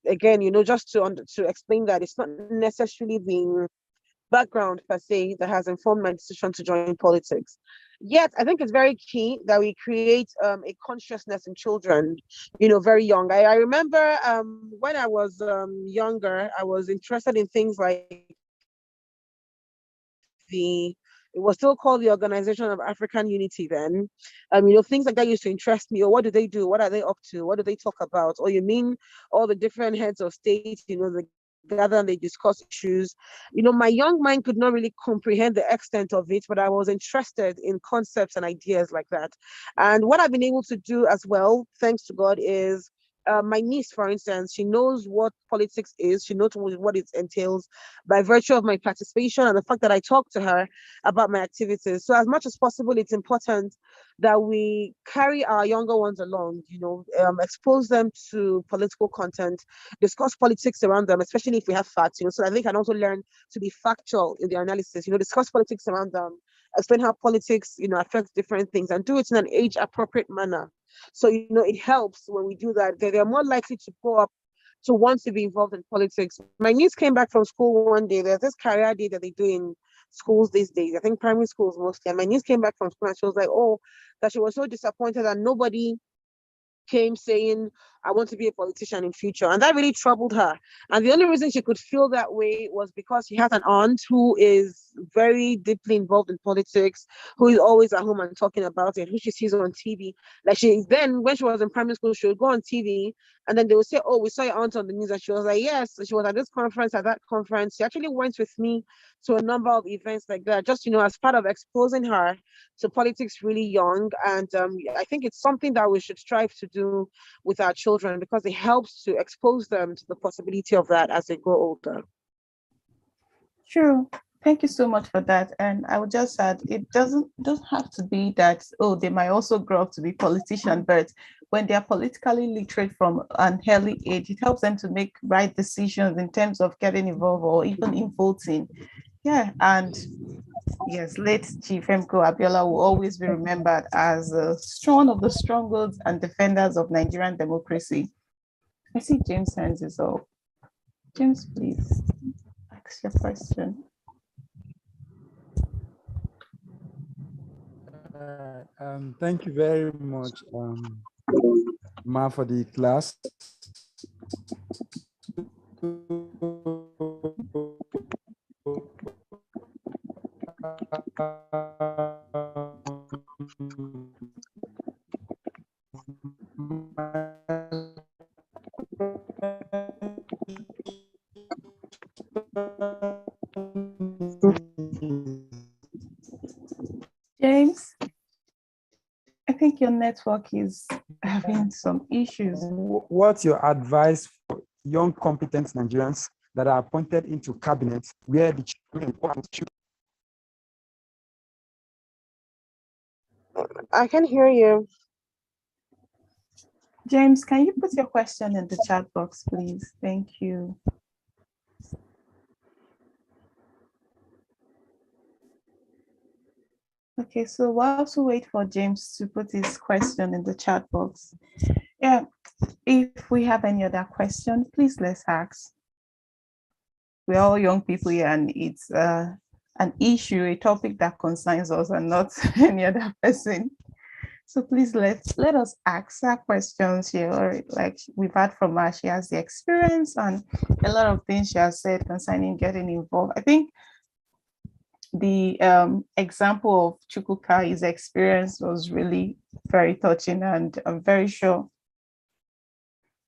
again, just to explain that it's not necessarily the background per se that has informed my decision to join politics. Yet I think it's very key that we create a consciousness in children, very young. I remember when I was younger, I was interested in things like it was still called the Organization of African Unity then. Things like that used to interest me. Or what do they do? What are they up to? What do they talk about? Or you mean all the different heads of state, they gather and they discuss issues. My young mind could not really comprehend the extent of it, but I was interested in concepts and ideas like that. And what I've been able to do as well, thanks to God, is my niece, for instance, she knows what politics is. She knows what it entails by virtue of my participation and the fact that I talk to her about my activities. So as much as possible, it's important that we carry our younger ones along, expose them to political content, discuss politics around them, especially if we have facts, so that they can also learn to be factual in their analysis, discuss politics around them, explain how politics, affects different things, and do it in an age appropriate manner. So, it helps when we do that. They're more likely to grow up to want to be involved in politics. My niece came back from school one day. There's this career day that they do in schools these days. I think primary schools mostly. And my niece came back from school and she was like, oh, that she was so disappointed that nobody came saying, I want to be a politician in future. And that really troubled her. And the only reason she could feel that way was because she has an aunt who is very deeply involved in politics, who is always at home and talking about it, who she sees on TV. Like when she was in primary school, she would go on TV and then they would say, oh, we saw your aunt on the news. And she was like, yes. She was at this conference, at that conference. She actually went with me to a number of events like that, just, as part of exposing her to politics really young. And I think it's something that we should strive to do with our children because it helps to expose them to the possibility of that as they grow older. True. Thank you so much for that. And I would just add, it doesn't have to be that, oh, they might also grow up to be politicians, but when they are politically literate from an early age, it helps them to make right decisions in terms of getting involved or even in voting. Yeah, and yes, late Chief Emko Abiola will always be remembered as one of the strongholds and defenders of Nigerian democracy. I see James' hands is up. James, please ask your question. Thank you very much, Ma, for the class. James, I think your network is having some issues. What's your advice for young, competent Nigerians that are appointed into cabinets where the children should? I can hear you. James, can you put your question in the chat box, please? Thank you. Okay, so whilst we wait for James to put his question in the chat box, yeah, if we have any other question, please let's ask. We're all young people here and it's an issue, a topic that concerns us and not any other person. So please let us ask her questions here. Or like we've heard from her, she has the experience and a lot of things she has said concerning getting involved. I think the example of Chukwukai's experience was really very touching, and I'm very sure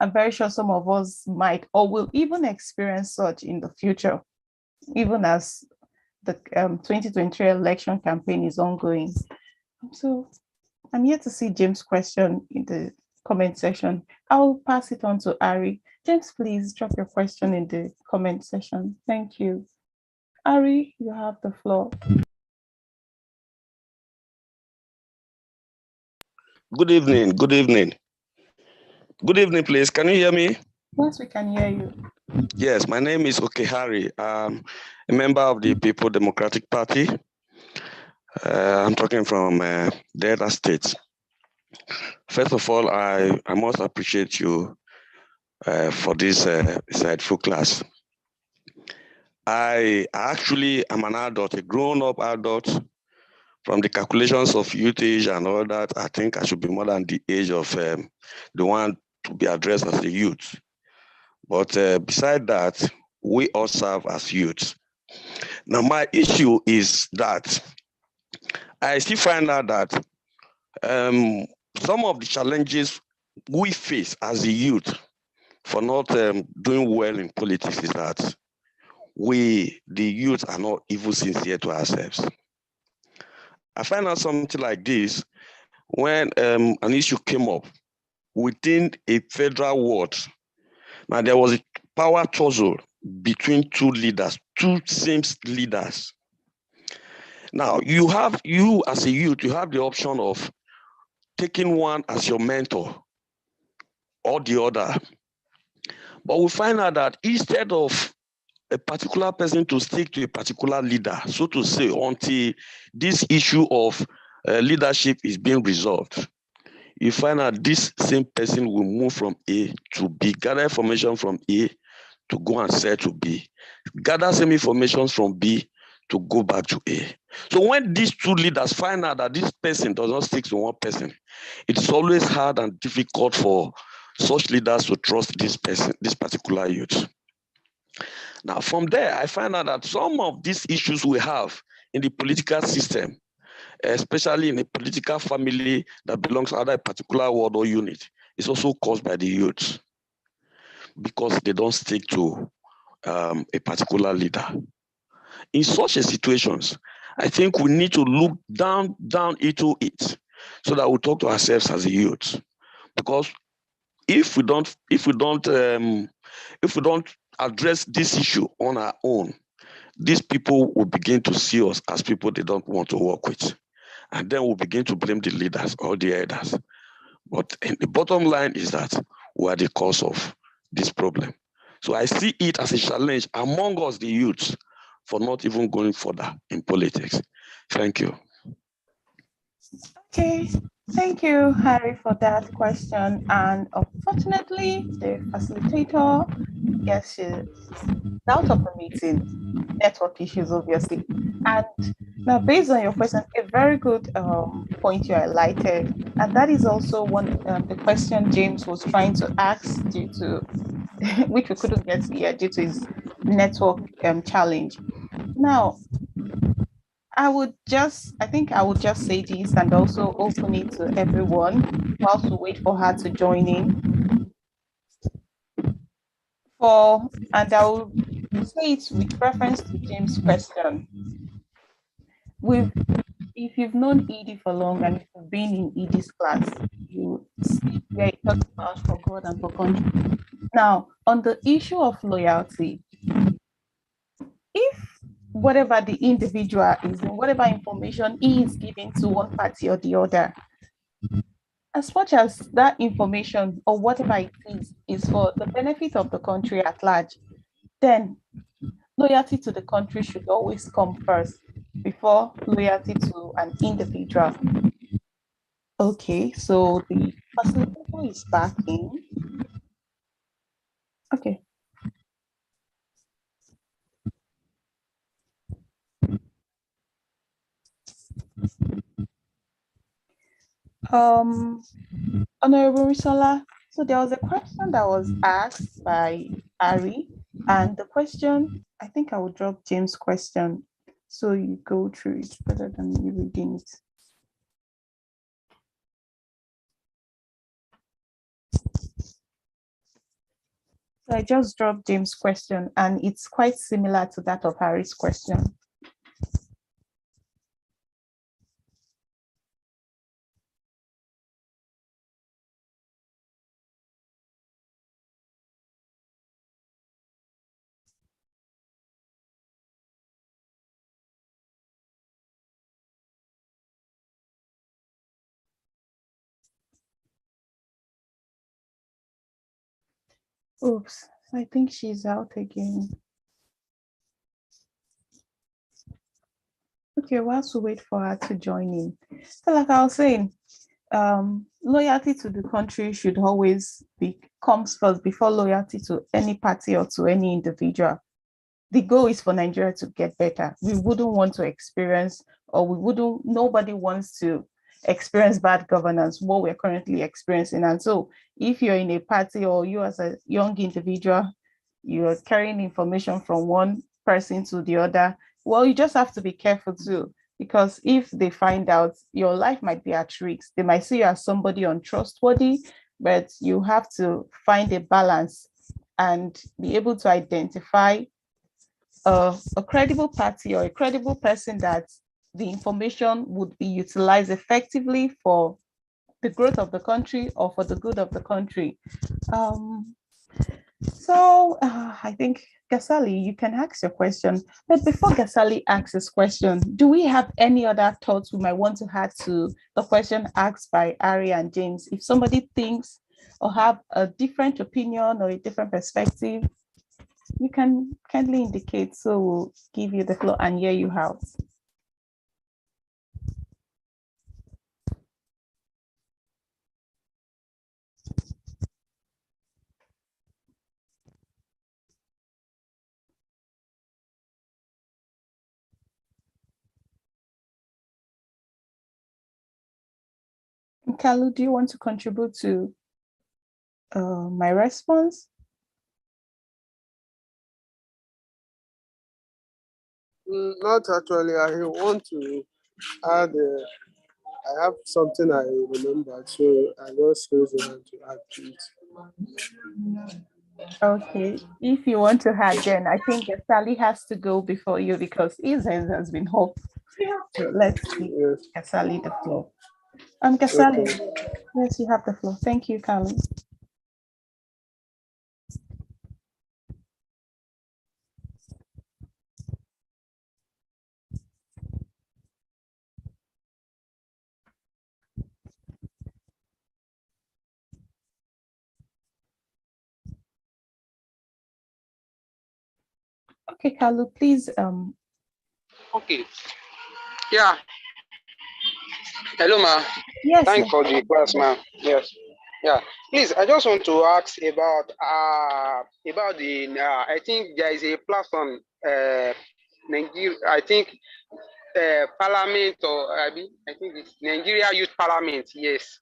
some of us might or will even experience such in the future, even as the 2023 election campaign is ongoing. So I'm here to see James' question in the comment section. I'll pass it on to Ari. James, please drop your question in the comment section. Thank you. Ari, you have the floor. Good evening. Good evening. Good evening, please. Can you hear me? Yes, we can hear you. Yes, my name is Okehari. I'm a member of the People Democratic Party. I'm talking from Delta State. First of all, I must appreciate you for this insightful class. I actually am an adult, a grown-up adult. From the calculations of youth age and all that, I think I should be more than the age of the one to be addressed as a youth. But beside that, we all serve as youth. Now, my issue is that I still find out that some of the challenges we face as a youth for not doing well in politics is that we, the youth, are not even sincere to ourselves. I find out something like this when an issue came up within a federal ward. Now, there was a power tussle between two leaders, two same leaders. Now, you as a youth, you have the option of taking one as your mentor or the other. But we find out that instead of a particular person to stick to a particular leader, so to say, until this issue of leadership is being resolved, you find out this same person will move from A to B, gather information from A to go and sell to B, gather same information from B to go back to A. So when these two leaders find out that this person does not stick to one person, it's always hard and difficult for such leaders to trust this person, this particular youth. Now, from there, I find out that some of these issues we have in the political system, especially in a political family that belongs to either a particular ward or unit, is also caused by the youth because they don't stick to a particular leader. In such a situations, I think we need to look down into it so that we talk to ourselves as a youth. Because if we don't address this issue on our own, these people will begin to see us as people they don't want to work with. And then we'll begin to blame the leaders or the elders. But the bottom line is that we are the cause of this problem. So I see it as a challenge among us, the youth, for not even going further in politics. Thank you. Okay, thank you, Harry, for that question. And unfortunately, the facilitator, yes, she's out of the meeting. Network issues, obviously. And now, based on your question, a very good point you highlighted, and that is also one the question James was trying to ask due to which we couldn't get here due to his network challenge. Now, I think I would just say this and also open it to everyone whilst we wait for her to join in. And I will say it with reference to James' question. If you've known Edie for long and if you've been in Edie's class, you see where it talks about for God and for country. Now, on the issue of loyalty, if whatever the individual is and whatever information he is giving to one party or the other, as much as that information or whatever it is for the benefit of the country at large, then loyalty to the country should always come first before loyalty to an individual. Okay, so the facilitator is back in. Okay. Honorable Risola, so there was a question that was asked by Ari, and the question, I think I will drop James' question so you go through it better than me reading it. So I just dropped James' question, and it's quite similar to that of Harry's question. Oops, I think she's out again. Okay, whilst we wait for her to join in. So like I was saying, loyalty to the country should always be comes first before loyalty to any party or to any individual. The goal is for Nigeria to get better. We wouldn't want to experience, or nobody wants to experience bad governance, what we're currently experiencing. And so if you're in a party or you as a young individual, you're carrying information from one person to the other, well, you just have to be careful too, because if they find out, your life might be at risk. They might see you as somebody untrustworthy, but you have to find a balance and be able to identify a credible party or a credible person that the information would be utilized effectively for the growth of the country or for the good of the country. I think Gasali, you can ask your question. But before Gasali asks his question, do we have any other thoughts we might want to add to the question asked by Ari and James? If somebody thinks or have a different opinion or a different perspective, you can kindly indicate, so we'll give you the floor and hear you out. Kalu, do you want to contribute to my response? Not actually. I want to add. I have something I remembered, so I just raised my hand to add to it. Okay, if you want to add, then I think Sally has to go before you because his hand has been hooked. So let's give Kasali the floor. Kasali, Okay. yes, you have the floor. Thank you, Kali. Okay, Kalu, please. Okay. Yeah. Hello, ma. Yes. Thanks for the class, ma. Yes. Yeah. Please, I just want to ask about the. I think there is a platform. Nigeria. I think Parliament or I think it's Nigeria Youth Parliament. Yes.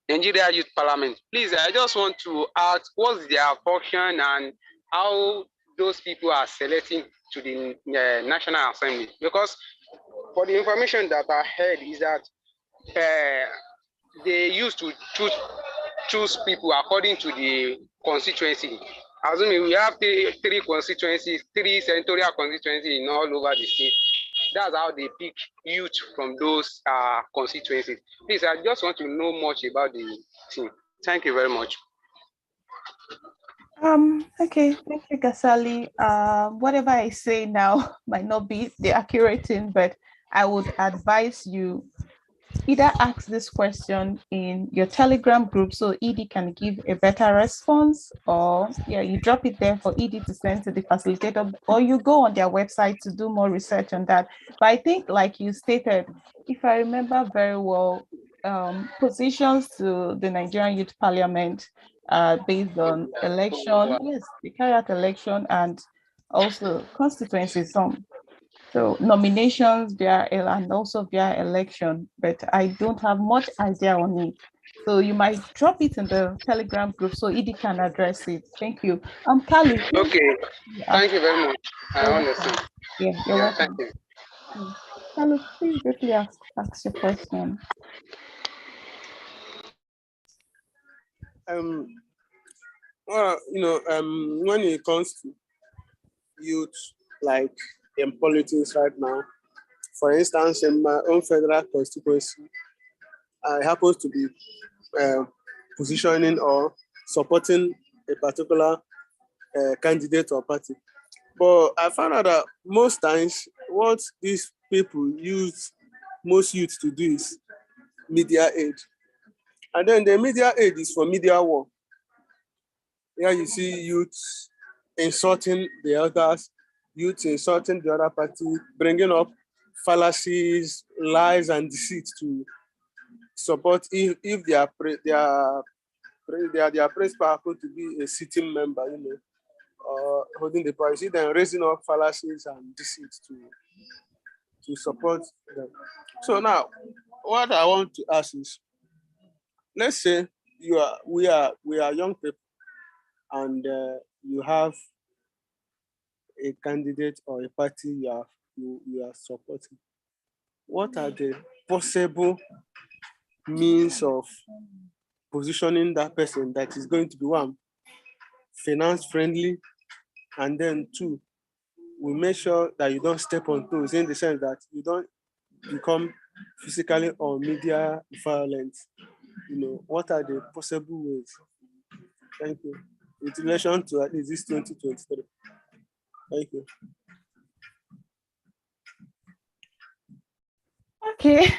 Nigeria Youth Parliament. Please, I just want to ask what's their function and how those people are selecting to the National Assembly, because for the information that I heard is that they used to choose people according to the constituency. Assuming we have three constituencies, three senatorial constituencies in all over the state. That's how they pick youth from those constituencies. Please, I just want to know much about the thing. Thank you very much. Okay, thank you, Gasali. Whatever I say now might not be the accurate thing, but I would advise you either ask this question in your Telegram group so Edie can give a better response, or you drop it there for Edie to send to the facilitator, or you go on their website to do more research on that. But I think, like you stated, if I remember very well, positions to the Nigerian Youth Parliament based on election. Yes, they carry out election and also constituencies. Some So nominations and also via election, but I don't have much idea on it. So you might drop it in the Telegram group so Edie can address it. Thank you. Kali, please. Okay, Ask. thank you very much. I You're welcome. understand. Yeah, you're Yeah, thank welcome. you. Kali, please briefly ask your question. When it comes to youth, like in politics right now, for instance, in my own federal constituency, I happen to be uh, positioning or supporting a particular candidate or party. But I found out that most times what these people use most youth to do is media aid. And then the media aid is for media war. Here you see youth insulting the others, youth insulting the other party, bringing up fallacies, lies, and deceit to support if their principal happen to be a sitting member, or holding the power. You see them raising up fallacies and deceit to support them. So now, what I want to ask is, let's say we are young people, and you have a candidate or a party you are supporting. What are the possible means of positioning that person that is going to be, one, finance friendly, and then two, we make sure that you don't step on toes, in the sense that you don't become physically or media violent? What are the possible ways? Thank you. With relation to at least this 2023. Thank you. Okay.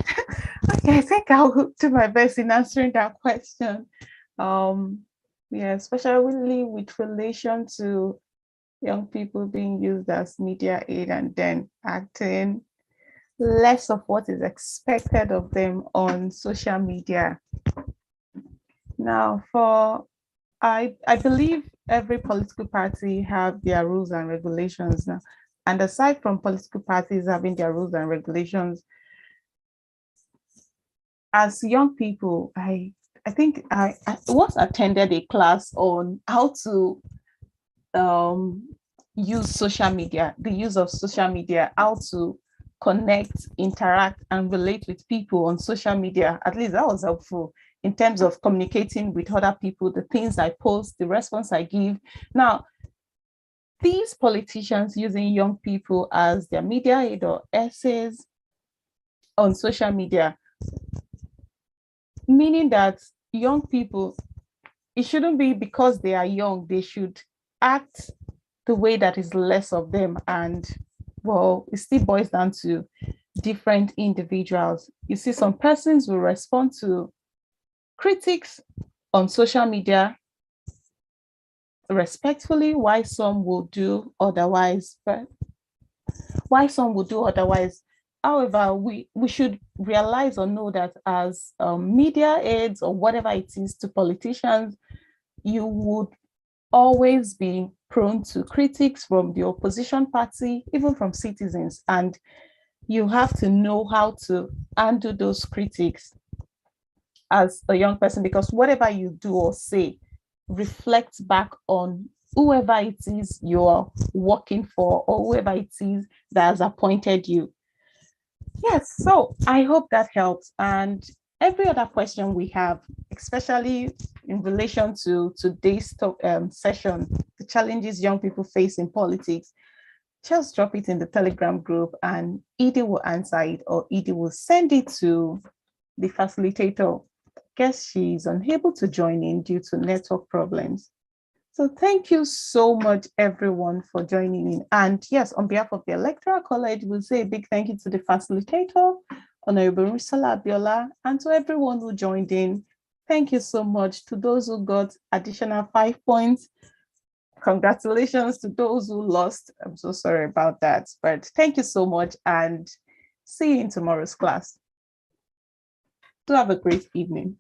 Okay, I think I'll do my best in answering that question. Yeah, especially with relation to young people being used as media aid and then acting less of what is expected of them on social media. Now, I believe every political party have their rules and regulations now. And aside from political parties having their rules and regulations, as young people, I think I once attended a class on how to use social media, the use of social media, how to connect, interact, and relate with people on social media. At least that was helpful in terms of communicating with other people, the things I post, the response I give. Now, these politicians using young people as their media aid or essays on social media, meaning that young people, it shouldn't be because they are young, they should act the way that is less of them. And well, it still boils down to different individuals. You see, some persons will respond to critics on social media respectfully, why some will do otherwise. However, we should realize or know that as media aids or whatever it is to politicians, you would always be prone to critics from the opposition party, even from citizens. And you have to know how to handle those critics as a young person, because whatever you do or say reflects back on whoever it is you're working for or whoever it is that has appointed you. Yes, so I hope that helps. And every other question we have, especially in relation to today's session, the challenges young people face in politics, just drop it in the Telegram group and Edie will answer it, or Edie will send it to the facilitator. Guess she's unable to join in due to network problems. So thank you so much, everyone, for joining in. And yes, on behalf of the Electoral College, we'll say a big thank you to the facilitator, Honorable Rusala Abiola, and to everyone who joined in. Thank you so much to those who got additional 5 points. Congratulations to those who lost. I'm so sorry about that, but thank you so much and see you in tomorrow's class. Do have a great evening.